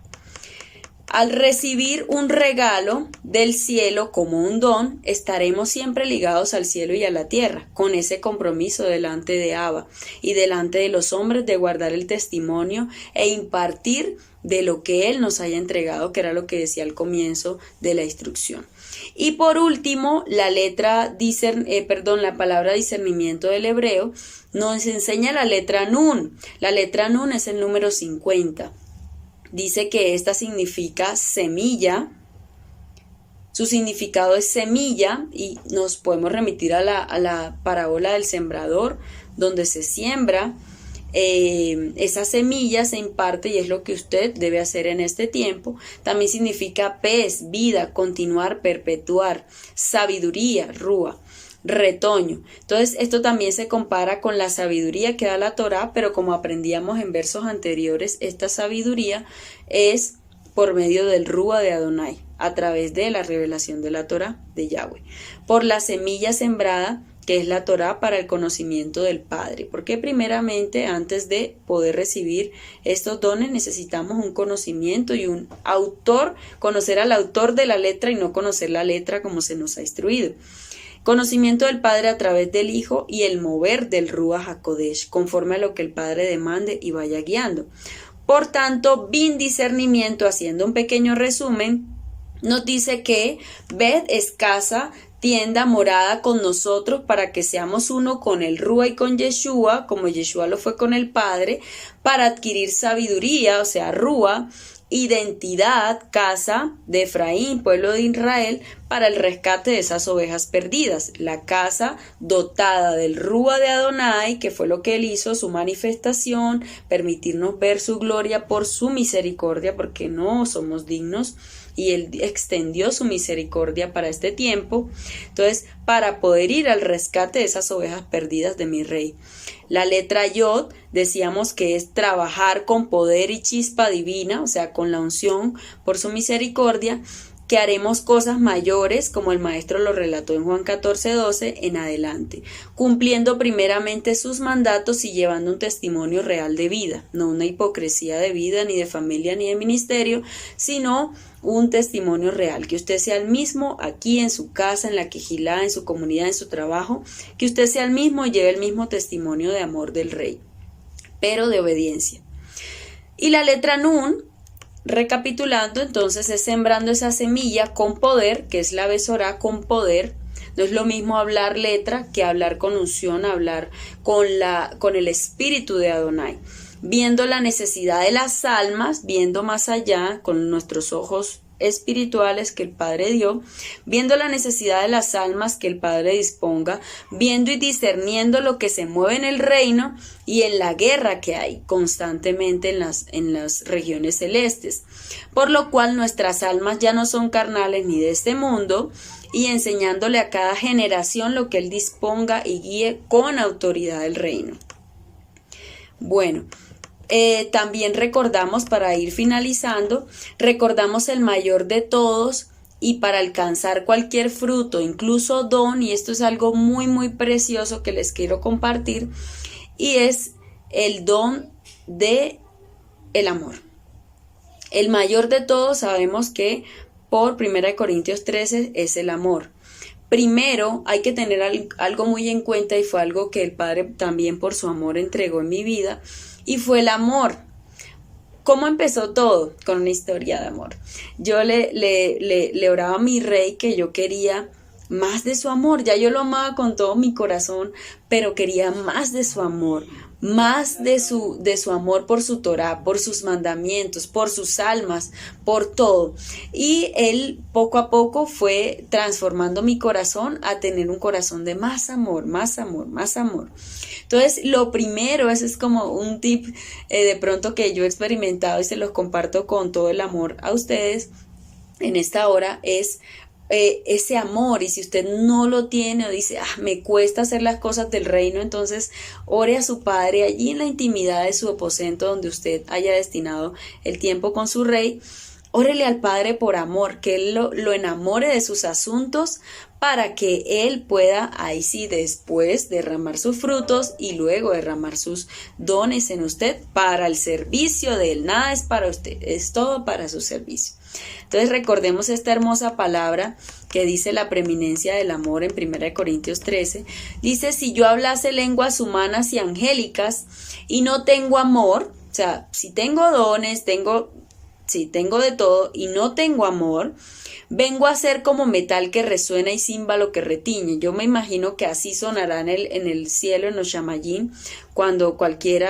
Al recibir un regalo del cielo como un don, estaremos siempre ligados al cielo y a la tierra, con ese compromiso delante de Abba y delante de los hombres de guardar el testimonio e impartir de lo que Él nos haya entregado, que era lo que decía al comienzo de la instrucción. Y por último, la palabra discernimiento del hebreo nos enseña la letra Nun. La letra Nun es el número 50. Dice que esta significa semilla, Su significado es semilla y nos podemos remitir a la parábola del sembrador, donde se siembra. Esa semilla se imparte y es lo que usted debe hacer en este tiempo. También significa pez, vida, continuar, perpetuar, sabiduría, rúa, retoño. Entonces esto también se compara con la sabiduría que da la Torá, pero como aprendíamos en versos anteriores, esta sabiduría es por medio del rúa de Adonai, a través de la revelación de la Torá de Yahweh, por la semilla sembrada, que es la Torá, para el conocimiento del Padre, porque primeramente antes de poder recibir estos dones necesitamos un conocimiento y un autor, conocer al autor de la letra y no conocer la letra como se nos ha instruido. Conocimiento del Padre a través del Hijo y el mover del Ruach HaKodesh, conforme a lo que el Padre demande y vaya guiando. Por tanto, bin discernimiento, haciendo un pequeño resumen, nos dice que Beth es casa, tienda, morada con nosotros para que seamos uno con el Rúa y con Yeshua, como Yeshua lo fue con el Padre, para adquirir sabiduría, o sea, Rúa, identidad, casa de Efraín, pueblo de Israel, para el rescate de esas ovejas perdidas. La casa dotada del Rúa de Adonai, que fue lo que él hizo, su manifestación, permitirnos ver su gloria por su misericordia, porque no somos dignos, y él extendió su misericordia para este tiempo. Entonces, para poder ir al rescate de esas ovejas perdidas de mi rey. La letra Yod, decíamos que es trabajar con poder y chispa divina, o sea, con la unción por su misericordia, que haremos cosas mayores, como el maestro lo relató en Juan 14:12 en adelante, cumpliendo primeramente sus mandatos y llevando un testimonio real de vida, no una hipocresía de vida, ni de familia, ni de ministerio, sino un testimonio real, que usted sea el mismo aquí en su casa, en la quejilá, en su comunidad, en su trabajo, que usted sea el mismo y lleve el mismo testimonio de amor del Rey, pero de obediencia. Y la letra Nun, recapitulando, entonces es sembrando esa semilla con poder, que es la Besorá con poder. No es lo mismo hablar letra que hablar con unción, hablar con el espíritu de Adonai. Viendo la necesidad de las almas, viendo más allá con nuestros ojos espirituales que el Padre dio, viendo la necesidad de las almas que el Padre disponga, viendo y discerniendo lo que se mueve en el reino y en la guerra que hay constantemente en las regiones celestes, por lo cual nuestras almas ya no son carnales ni de este mundo, y enseñándole a cada generación lo que él disponga y guíe con autoridad del reino. Bueno, también recordamos, para ir finalizando, recordamos el mayor de todos, y para alcanzar cualquier fruto, incluso don, y esto es algo muy muy precioso que les quiero compartir, y es el don de el amor. El mayor de todos sabemos que por 1 Corintios 13 es el amor. Primero hay que tener algo muy en cuenta, y fue algo que el Padre también por su amor entregó en mi vida, y fue el amor. ¿Cómo empezó todo? Con una historia de amor. Yo le oraba a mi rey que yo quería más de su amor. Ya yo lo amaba con todo mi corazón, pero quería más de su amor, más de su amor por su Torá, por sus mandamientos, por sus almas, por todo. Y él poco a poco fue transformando mi corazón a tener un corazón de más amor, más amor, más amor. Entonces, lo primero, ese es como un tip de pronto que yo he experimentado y se los comparto con todo el amor a ustedes en esta hora, es ese amor. Y si usted no lo tiene o dice, me cuesta hacer las cosas del reino, entonces ore a su Padre allí en la intimidad de su aposento donde usted haya destinado el tiempo con su rey. Órele al Padre por amor, que Él lo enamore de sus asuntos, para que Él pueda ahí sí después derramar sus frutos y luego derramar sus dones en usted para el servicio de Él. Nada es para usted, es todo para su servicio. Entonces recordemos esta hermosa palabra que dice la preeminencia del amor en 1 Corintios 13. Dice, si yo hablase lenguas humanas y angélicas y no tengo amor, o sea, si tengo dones, tengo de todo y no tengo amor, vengo a ser como metal que resuena y címbalo que retiñe. Yo me imagino que así sonará en el cielo, en los shamayim, cuando cualquier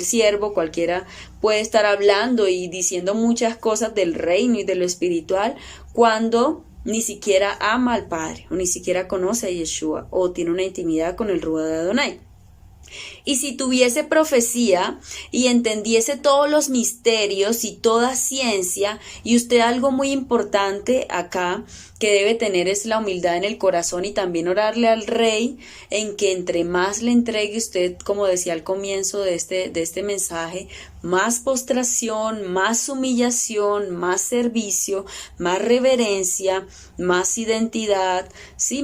siervo, cualquiera puede estar hablando y diciendo muchas cosas del reino y de lo espiritual, cuando ni siquiera ama al Padre, o ni siquiera conoce a Yeshua, o tiene una intimidad con el Ruach de Adonai. Y si tuviese profecía y entendiese todos los misterios y toda ciencia, y usted algo muy importante acá que debe tener es la humildad en el corazón y también orarle al Rey en que entre más le entregue usted, como decía al comienzo de este mensaje, más postración, más humillación, más servicio, más reverencia, más identidad, sí,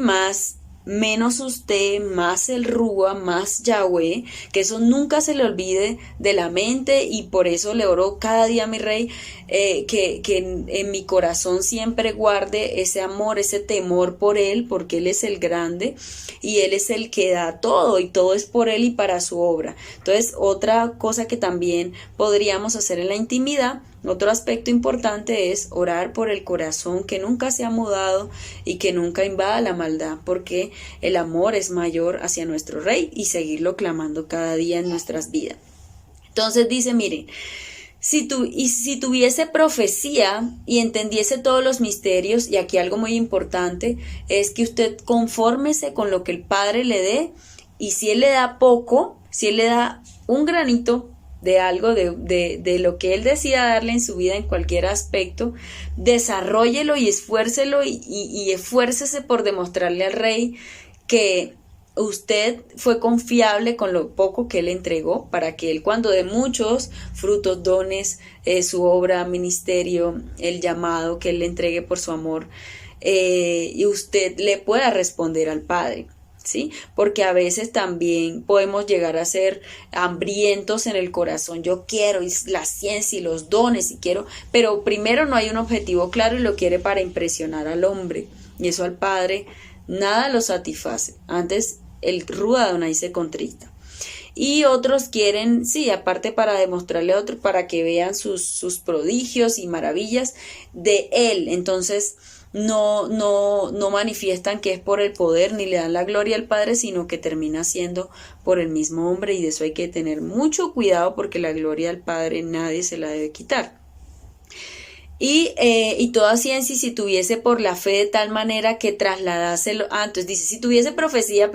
menos usted, más el Rúa, más Yahweh, que eso nunca se le olvide de la mente, y por eso le oro cada día a mi Rey, que en mi corazón siempre guarde ese amor, ese temor por Él, porque Él es el grande y Él es el que da todo, y todo es por Él y para su obra. Entonces, otra cosa que también podríamos hacer en la intimidad, otro aspecto importante, es orar por el corazón que nunca se ha mudado y que nunca invada la maldad, porque el amor es mayor hacia nuestro Rey, y seguirlo clamando cada día en nuestras vidas. Entonces dice, miren, si tuviese profecía y entendiese todos los misterios, y aquí algo muy importante es que usted confórmese con lo que el Padre le dé, y si Él le da poco, si Él le da un granito de algo, de lo que Él decida darle en su vida en cualquier aspecto, desarróllelo y esfuércelo, y esfuércese por demostrarle al Rey que usted fue confiable con lo poco que Él entregó, para que Él, cuando dé muchos frutos, dones, su obra, ministerio, el llamado que Él le entregue por su amor, y usted le pueda responder al Padre. ¿Sí? Porque a veces también podemos llegar a ser hambrientos en el corazón. Yo quiero la ciencia y los dones y quiero, pero primero no hay un objetivo claro y lo quiere para impresionar al hombre, y eso al Padre nada lo satisface. Antes el Ruach Adonai se contrista. Y otros quieren, sí, aparte para demostrarle a otros, para que vean sus prodigios y maravillas de Él. Entonces no manifiestan que es por el poder, ni le dan la gloria al Padre, sino que termina siendo por el mismo hombre, y de eso hay que tener mucho cuidado, porque la gloria al Padre nadie se la debe quitar. Y toda ciencia, y si tuviese por la fe de tal manera que trasladáselo, entonces dice, si tuviese profecía,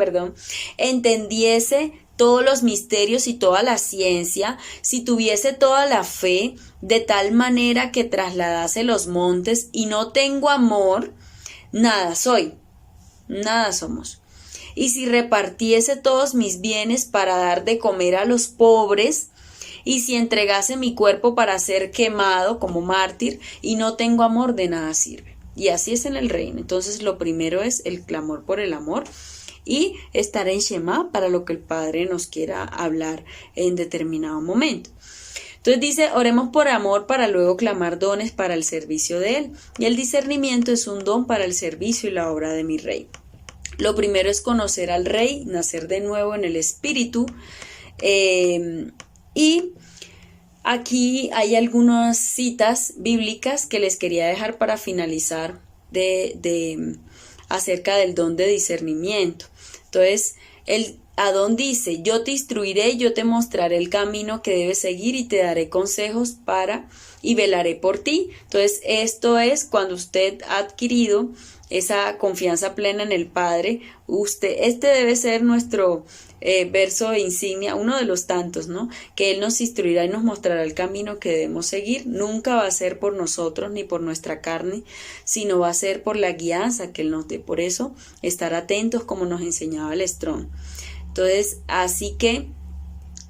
entendiese todos los misterios y toda la ciencia, si tuviese toda la fe de tal manera que trasladase los montes, y no tengo amor, nada soy, nada somos. Y si repartiese todos mis bienes para dar de comer a los pobres, y si entregase mi cuerpo para ser quemado como mártir, y no tengo amor, de nada sirve. Y así es en el reino. Entonces lo primero es el clamor por el amor, y estar en Shema para lo que el Padre nos quiera hablar en determinado momento. Entonces dice, oremos por amor para luego clamar dones para el servicio de Él. Y el discernimiento es un don para el servicio y la obra de mi Rey. Lo primero es conocer al Rey, nacer de nuevo en el Espíritu. Y aquí hay algunas citas bíblicas que les quería dejar para finalizar acerca del don de discernimiento. Entonces, el Adón dice, yo te instruiré, yo te mostraré el camino que debes seguir, y te daré consejos y velaré por ti. Entonces, esto es cuando usted ha adquirido esa confianza plena en el Padre. Este debe ser nuestro verso insignia, uno de los tantos, ¿no? Que Él nos instruirá y nos mostrará el camino que debemos seguir. Nunca va a ser por nosotros ni por nuestra carne, sino va a ser por la guianza que Él nos dé. Por eso, estar atentos, como nos enseñaba el Strong. Entonces, así que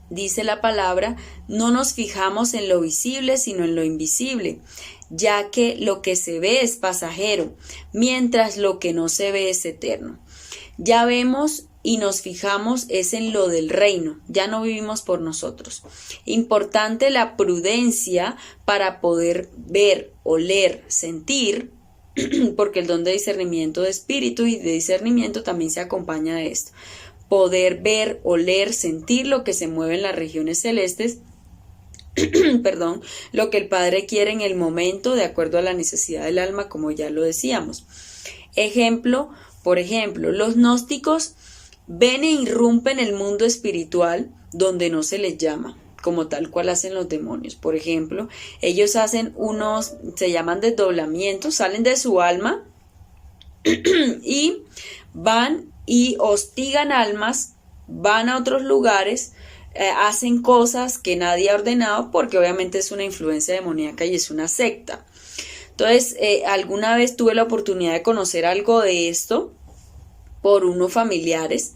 dice la palabra, no nos fijamos en lo visible, sino en lo invisible, ya que lo que se ve es pasajero, mientras lo que no se ve es eterno. Ya vemos y nos fijamos es en lo del reino, ya no vivimos por nosotros. Importante la prudencia para poder ver, oler, sentir, porque el don de discernimiento de espíritu y de discernimiento también se acompaña de esto. Poder ver, oler, sentir lo que se mueve en las regiones celestes, lo que el Padre quiere en el momento, de acuerdo a la necesidad del alma, como ya lo decíamos. Por ejemplo, los gnósticos ven e irrumpen el mundo espiritual donde no se les llama, como tal cual hacen los demonios. Por ejemplo, ellos hacen se llaman desdoblamientos, salen de su alma y van y hostigan almas, van a otros lugares, hacen cosas que nadie ha ordenado porque obviamente es una influencia demoníaca y es una secta. Entonces, alguna vez tuve la oportunidad de conocer algo de esto por unos familiares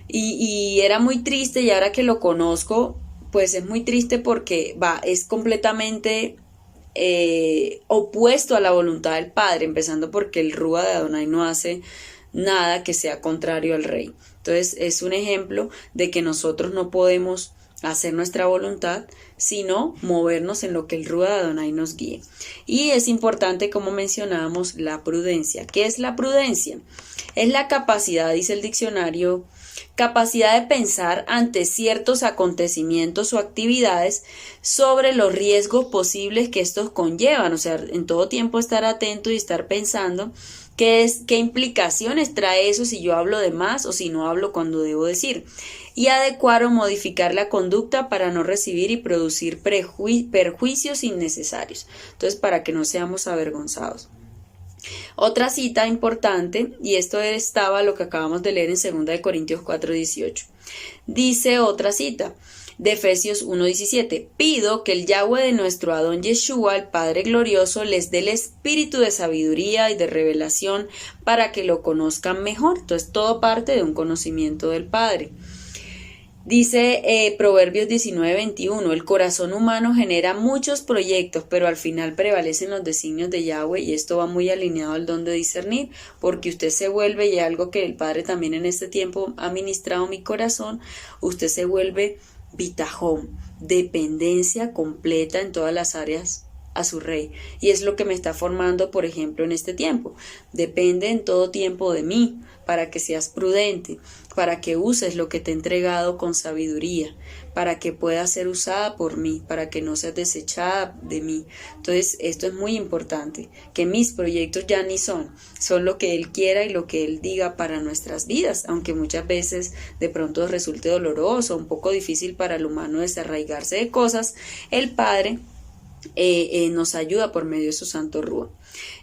y era muy triste, y ahora que lo conozco, pues es muy triste porque es completamente opuesto a la voluntad del Padre, empezando porque el Rúa de Adonai no hace nada que sea contrario al Rey. Entonces es un ejemplo de que nosotros no podemos hacer nuestra voluntad, sino movernos en lo que el Rúa de Adonai nos guíe. Y es importante, como mencionábamos, la prudencia. ¿Qué es la prudencia? Es la capacidad, dice el diccionario, capacidad de pensar ante ciertos acontecimientos o actividades sobre los riesgos posibles que estos conllevan, o sea, en todo tiempo estar atento y estar pensando qué implicaciones trae eso si yo hablo de más o si no hablo cuando debo decir, y adecuar o modificar la conducta para no recibir y producir perjuicios innecesarios, entonces para que no seamos avergonzados. Otra cita importante, y esto estaba lo que acabamos de leer en 2 Corintios 4:18. Dice otra cita de Efesios 1:17: pido que el Yahweh de nuestro Adón Yeshua, el Padre glorioso, les dé el espíritu de sabiduría y de revelación para que lo conozcan mejor. Entonces todo parte de un conocimiento del Padre. Dice Proverbios 19:21, el corazón humano genera muchos proyectos, pero al final prevalecen los designios de Yahweh, y esto va muy alineado al don de discernir, porque usted se vuelve, y algo que el Padre también en este tiempo ha ministrado mi corazón, usted se vuelve bitajón, dependencia completa en todas las áreas a su Rey, y es lo que me está formando, por ejemplo, en este tiempo. Depende en todo tiempo de mí, para que seas prudente, para que uses lo que te he entregado con sabiduría, para que pueda ser usada por mí, para que no seas desechada de mí. Entonces, esto es muy importante, que mis proyectos ya ni son lo que Él quiera y lo que Él diga para nuestras vidas, aunque muchas veces de pronto resulte doloroso, un poco difícil para el humano desarraigarse de cosas. El Padre nos ayuda por medio de su santo Rúa.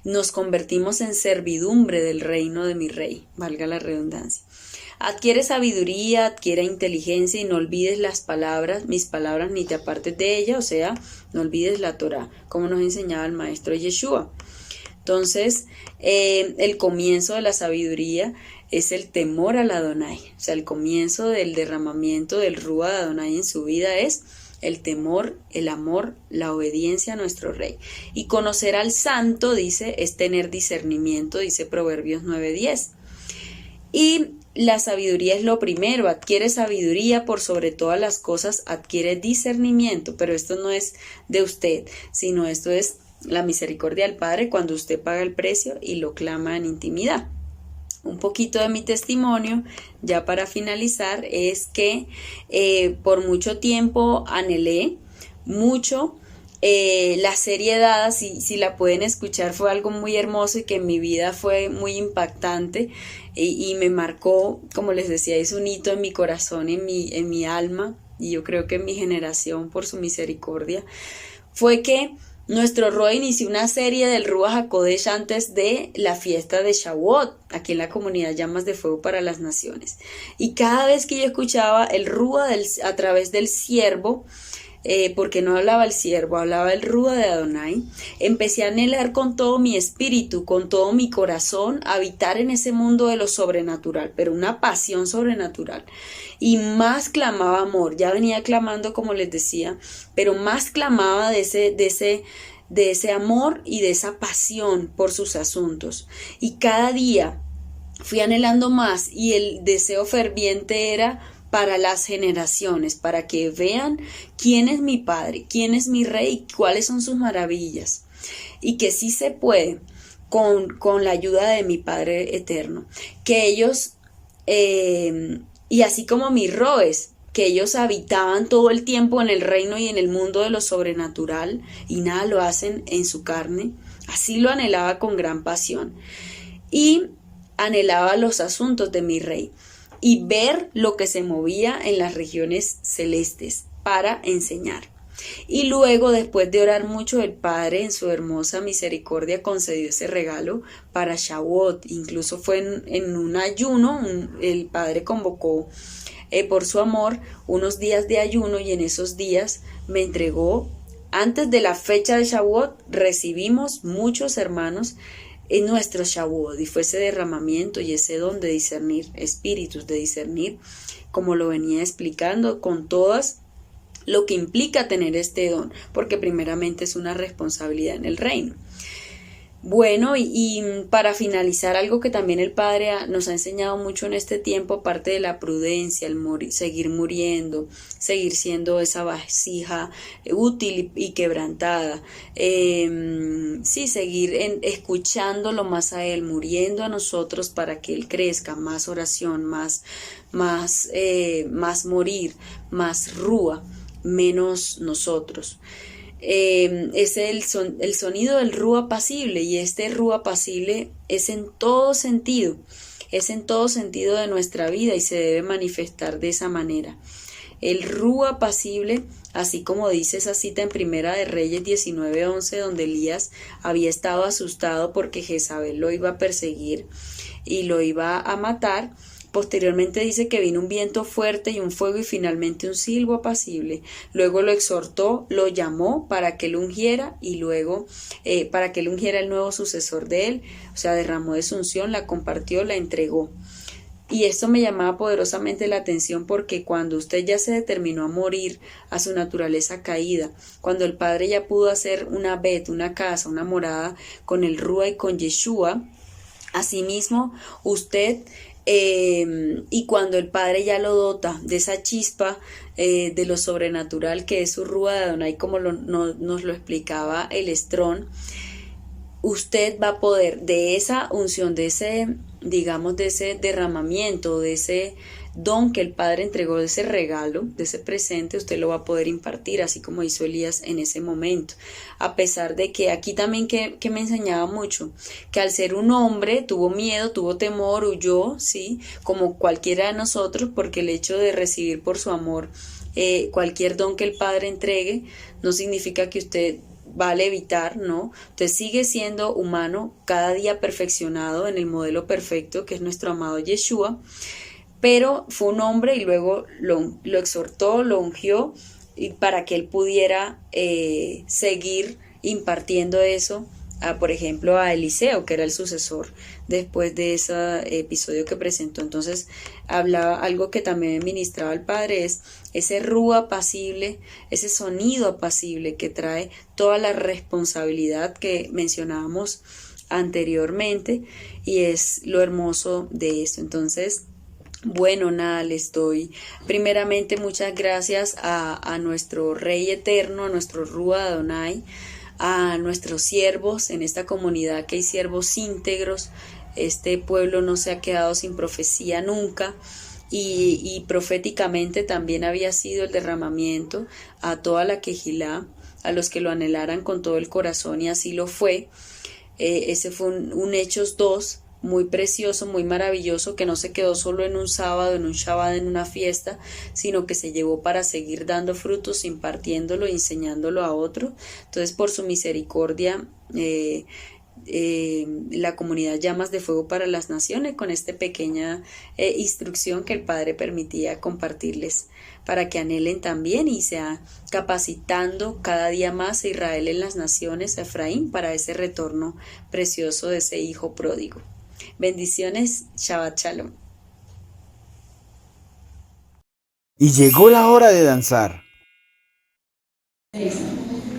Nos convertimos en servidumbre del reino de mi Rey, valga la redundancia. Adquiere sabiduría, adquiere inteligencia, y no olvides mis palabras, ni te apartes de ella, o sea, no olvides la Torá, como nos enseñaba el maestro Yeshua. Entonces, el comienzo de la sabiduría es el temor al Adonai, o sea, el comienzo del derramamiento del Rúa de Adonai en su vida es el temor, el amor, la obediencia a nuestro Rey. Y conocer al Santo, dice, es tener discernimiento, dice Proverbios 9:10. Y la sabiduría es lo primero, adquiere sabiduría, por sobre todas las cosas adquiere discernimiento, pero esto no es de usted, sino esto es la misericordia del Padre cuando usted paga el precio y lo clama en intimidad. Un poquito de mi testimonio, ya para finalizar, es que por mucho tiempo anhelé mucho la serie Dada. Si la pueden escuchar, fue algo muy hermoso y que en mi vida fue muy impactante y me marcó, como les decía, es un hito en mi corazón, en mi alma, y yo creo que en mi generación, por su misericordia, fue que nuestro Roe inició una serie del Ruach HaKodesh antes de la fiesta de Shavuot, aquí en la comunidad Llamas de Fuego para las Naciones. Y cada vez que yo escuchaba el Ruach a través del siervo, porque no hablaba el siervo, hablaba el Ruach de Adonai, empecé a anhelar con todo mi espíritu, con todo mi corazón, habitar en ese mundo de lo sobrenatural, pero una pasión sobrenatural. Y más clamaba amor, ya venía clamando, como les decía, pero más clamaba de ese amor y de esa pasión por sus asuntos. Y cada día fui anhelando más, y el deseo ferviente era para las generaciones, para que vean quién es mi Padre, quién es mi Rey, cuáles son sus maravillas, y que sí se puede con la ayuda de mi Padre eterno, que ellos y así como mis roes, que ellos habitaban todo el tiempo en el reino y en el mundo de lo sobrenatural, y nada lo hacen en su carne, así lo anhelaba con gran pasión, y anhelaba los asuntos de mi Rey, y ver lo que se movía en las regiones celestes para enseñar. Y luego, después de orar mucho, el Padre en su hermosa misericordia concedió ese regalo para Shavuot. Incluso fue en un ayuno, el Padre convocó por su amor unos días de ayuno, y en esos días me entregó, antes de la fecha de Shavuot, recibimos muchos hermanos en nuestro Shavuot, y fue ese derramamiento y ese don de discernir espíritus, de discernir, como lo venía explicando, con todas lo que implica tener este don, porque primeramente es una responsabilidad en el reino. Bueno, y para finalizar, algo que también el Padre nos ha enseñado mucho en este tiempo, aparte de la prudencia, el seguir muriendo, seguir siendo esa vasija útil y quebrantada, sí, seguir escuchándolo más a Él, muriendo a nosotros para que Él crezca, más oración, más morir, más rúa, menos nosotros. Es el sonido del rúa apacible, y este rúa apacible es en todo sentido de nuestra vida, y se debe manifestar de esa manera. El rúa apacible, así como dice esa cita en Primera de Reyes 19:11, donde Elías había estado asustado porque Jezabel lo iba a perseguir y lo iba a matar. Posteriormente dice que vino un viento fuerte y un fuego, y finalmente un silbo apacible. Luego lo exhortó, lo llamó para que él ungiera, y luego para que él ungiera el nuevo sucesor de él. O sea, derramó de su unción, la compartió, la entregó. Y esto me llamaba poderosamente la atención, porque cuando usted ya se determinó a morir a su naturaleza caída, cuando el Padre ya pudo hacer una bet, una casa, una morada con el Rúa y con Yeshua, asimismo usted, y cuando el Padre ya lo dota de esa chispa de lo sobrenatural que es su Rúa de Adonai, como nos lo explicaba el Estrón, usted va a poder, de esa unción, de ese, digamos, de ese derramamiento, de ese don que el Padre entregó, de ese regalo, de ese presente, usted lo va a poder impartir, así como hizo Elías en ese momento. A pesar de que aquí también que me enseñaba mucho, que al ser un hombre tuvo miedo, tuvo temor, huyó, ¿sí? Como cualquiera de nosotros, porque el hecho de recibir por su amor cualquier don que el Padre entregue, no significa que usted va a levitar, ¿no? Usted sigue siendo humano, cada día perfeccionado en el modelo perfecto que es nuestro amado Yeshua, pero fue un hombre, y luego lo exhortó, lo ungió, y para que él pudiera seguir impartiendo eso por ejemplo, a Eliseo, que era el sucesor después de ese episodio que presentó. Entonces hablaba algo que también ministraba el Padre, es ese rúa apacible, ese sonido apacible que trae toda la responsabilidad que mencionábamos anteriormente, y es lo hermoso de esto. Entonces, bueno, nada, les doy primeramente muchas gracias a nuestro Rey Eterno, a nuestro Rúa Adonai, a nuestros siervos en esta comunidad, que hay siervos íntegros. Este pueblo no se ha quedado sin profecía nunca, y proféticamente también había sido el derramamiento a toda la quejilá, a los que lo anhelaran con todo el corazón, y así lo fue. Ese fue un Hechos 2 muy precioso, muy maravilloso, que no se quedó solo en un sábado, en un Shabbat, en una fiesta, sino que se llevó para seguir dando frutos, impartiéndolo, enseñándolo a otros. Entonces, por su misericordia, la comunidad Llamas de Fuego para las Naciones, con esta pequeña instrucción que el Padre permitía compartirles, para que anhelen también y sea capacitando cada día más a Israel en las naciones, a Efraín, para ese retorno precioso de ese hijo pródigo. Bendiciones, Shabbat Shalom. Y llegó la hora de danzar.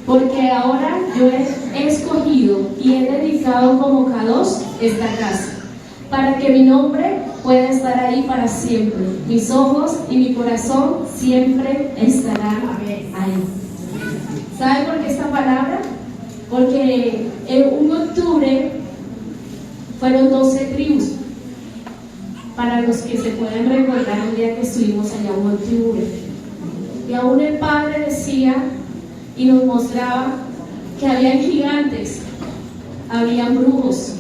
Porque ahora yo he escogido y he dedicado como Kadosh esta casa, para que mi nombre pueda estar ahí para siempre. Mis ojos y mi corazón siempre estarán ahí. ¿Saben por qué esta palabra? Porque en un octubre fueron 12 tribus. Para los que se pueden recordar un día que estuvimos allá en octubre. Y aún el Padre decía y nos mostraba que habían gigantes, habían brujos,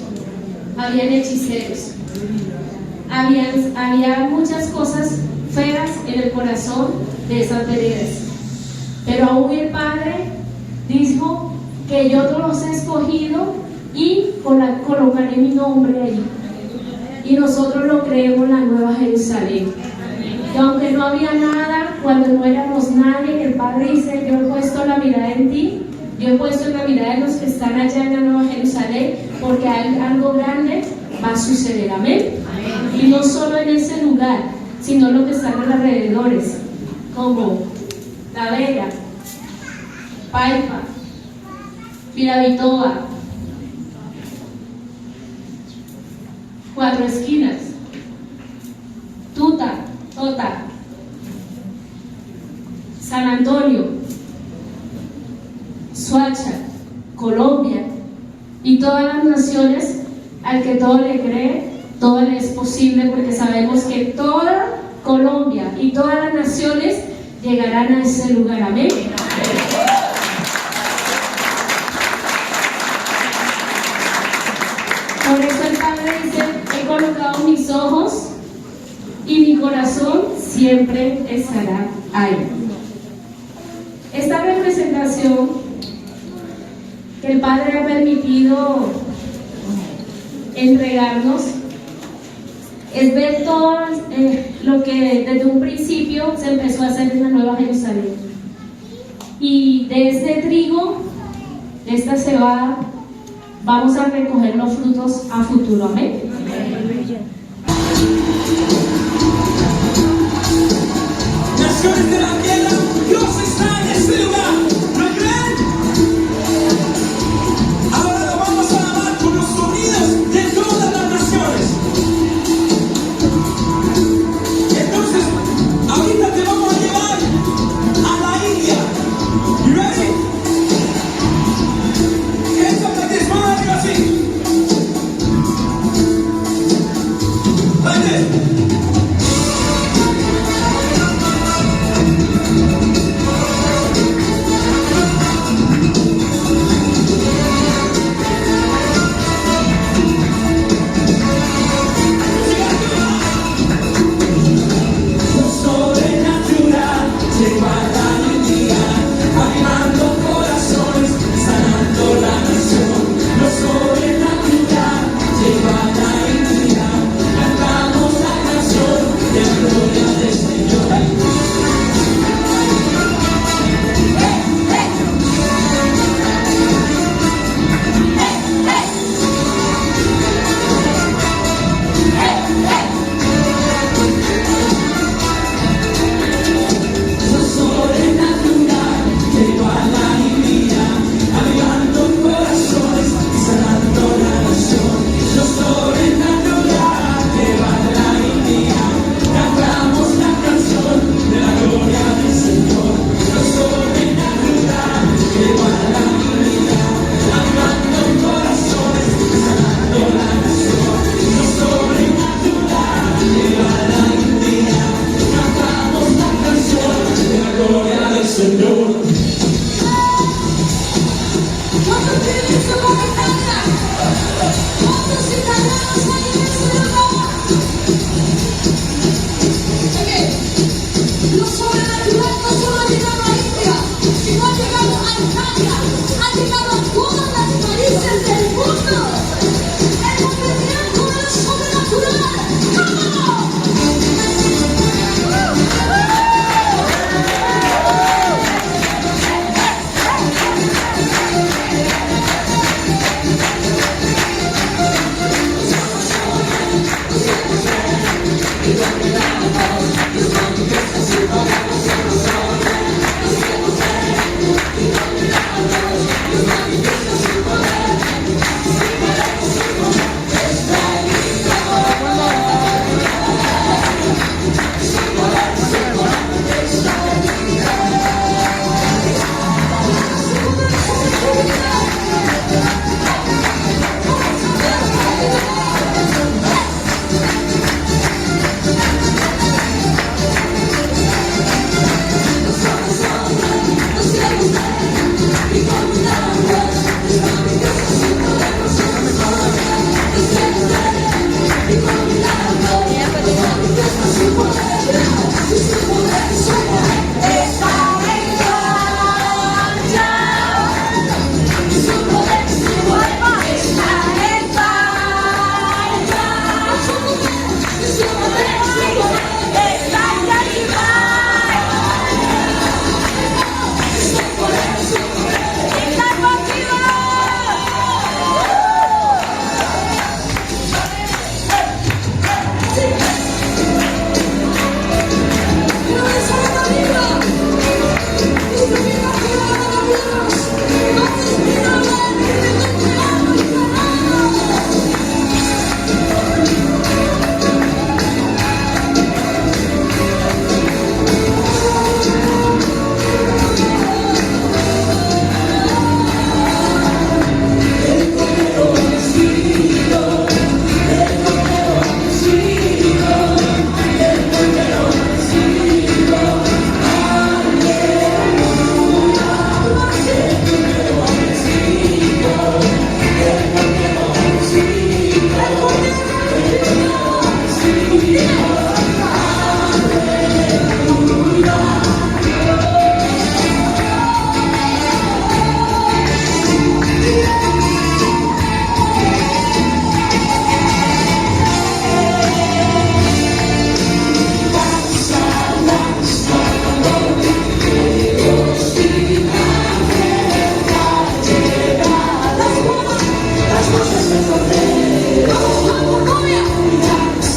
habían hechiceros, había muchas cosas feas en el corazón de esas veredas. Pero aún el Padre dijo que yo los he escogido y colocaré mi nombre ahí. Y nosotros lo creemos en la Nueva Jerusalén. Y aunque no había nada, cuando no éramos nadie, el Padre dice, yo he puesto la mirada en ti, yo he puesto la mirada en los que están allá en la Nueva Jerusalén, porque algo grande va a suceder, amén. Y no solo en ese lugar, sino lo que están a los alrededores, como La Vega, Paipa, Firavitoa, Cuatro Esquinas, Tuta, Tota, San Antonio, Soacha, Colombia y todas las naciones. Al que todo le cree, todo le es posible, porque sabemos que toda Colombia y todas las naciones llegarán a ese lugar, amén. Por eso el Padre dice, he colocado mis ojos y mi corazón siempre estará ahí. Esta representación que el Padre ha permitido entregarnos es ver todo lo que desde un principio se empezó a hacer en la Nueva Jerusalén. Y de este trigo, de esta cebada, vamos a recoger los frutos a futuro, amén. Naciones de la tierra, Dios está en este lugar, ¿no creen? Ahora lo vamos a alabar con los sonidos de todas las naciones. Entonces, ahorita te vamos a llevar a la India. You ready? Hands up like this, mano arriba así. Like this. ¡Vamos, vamos, novia!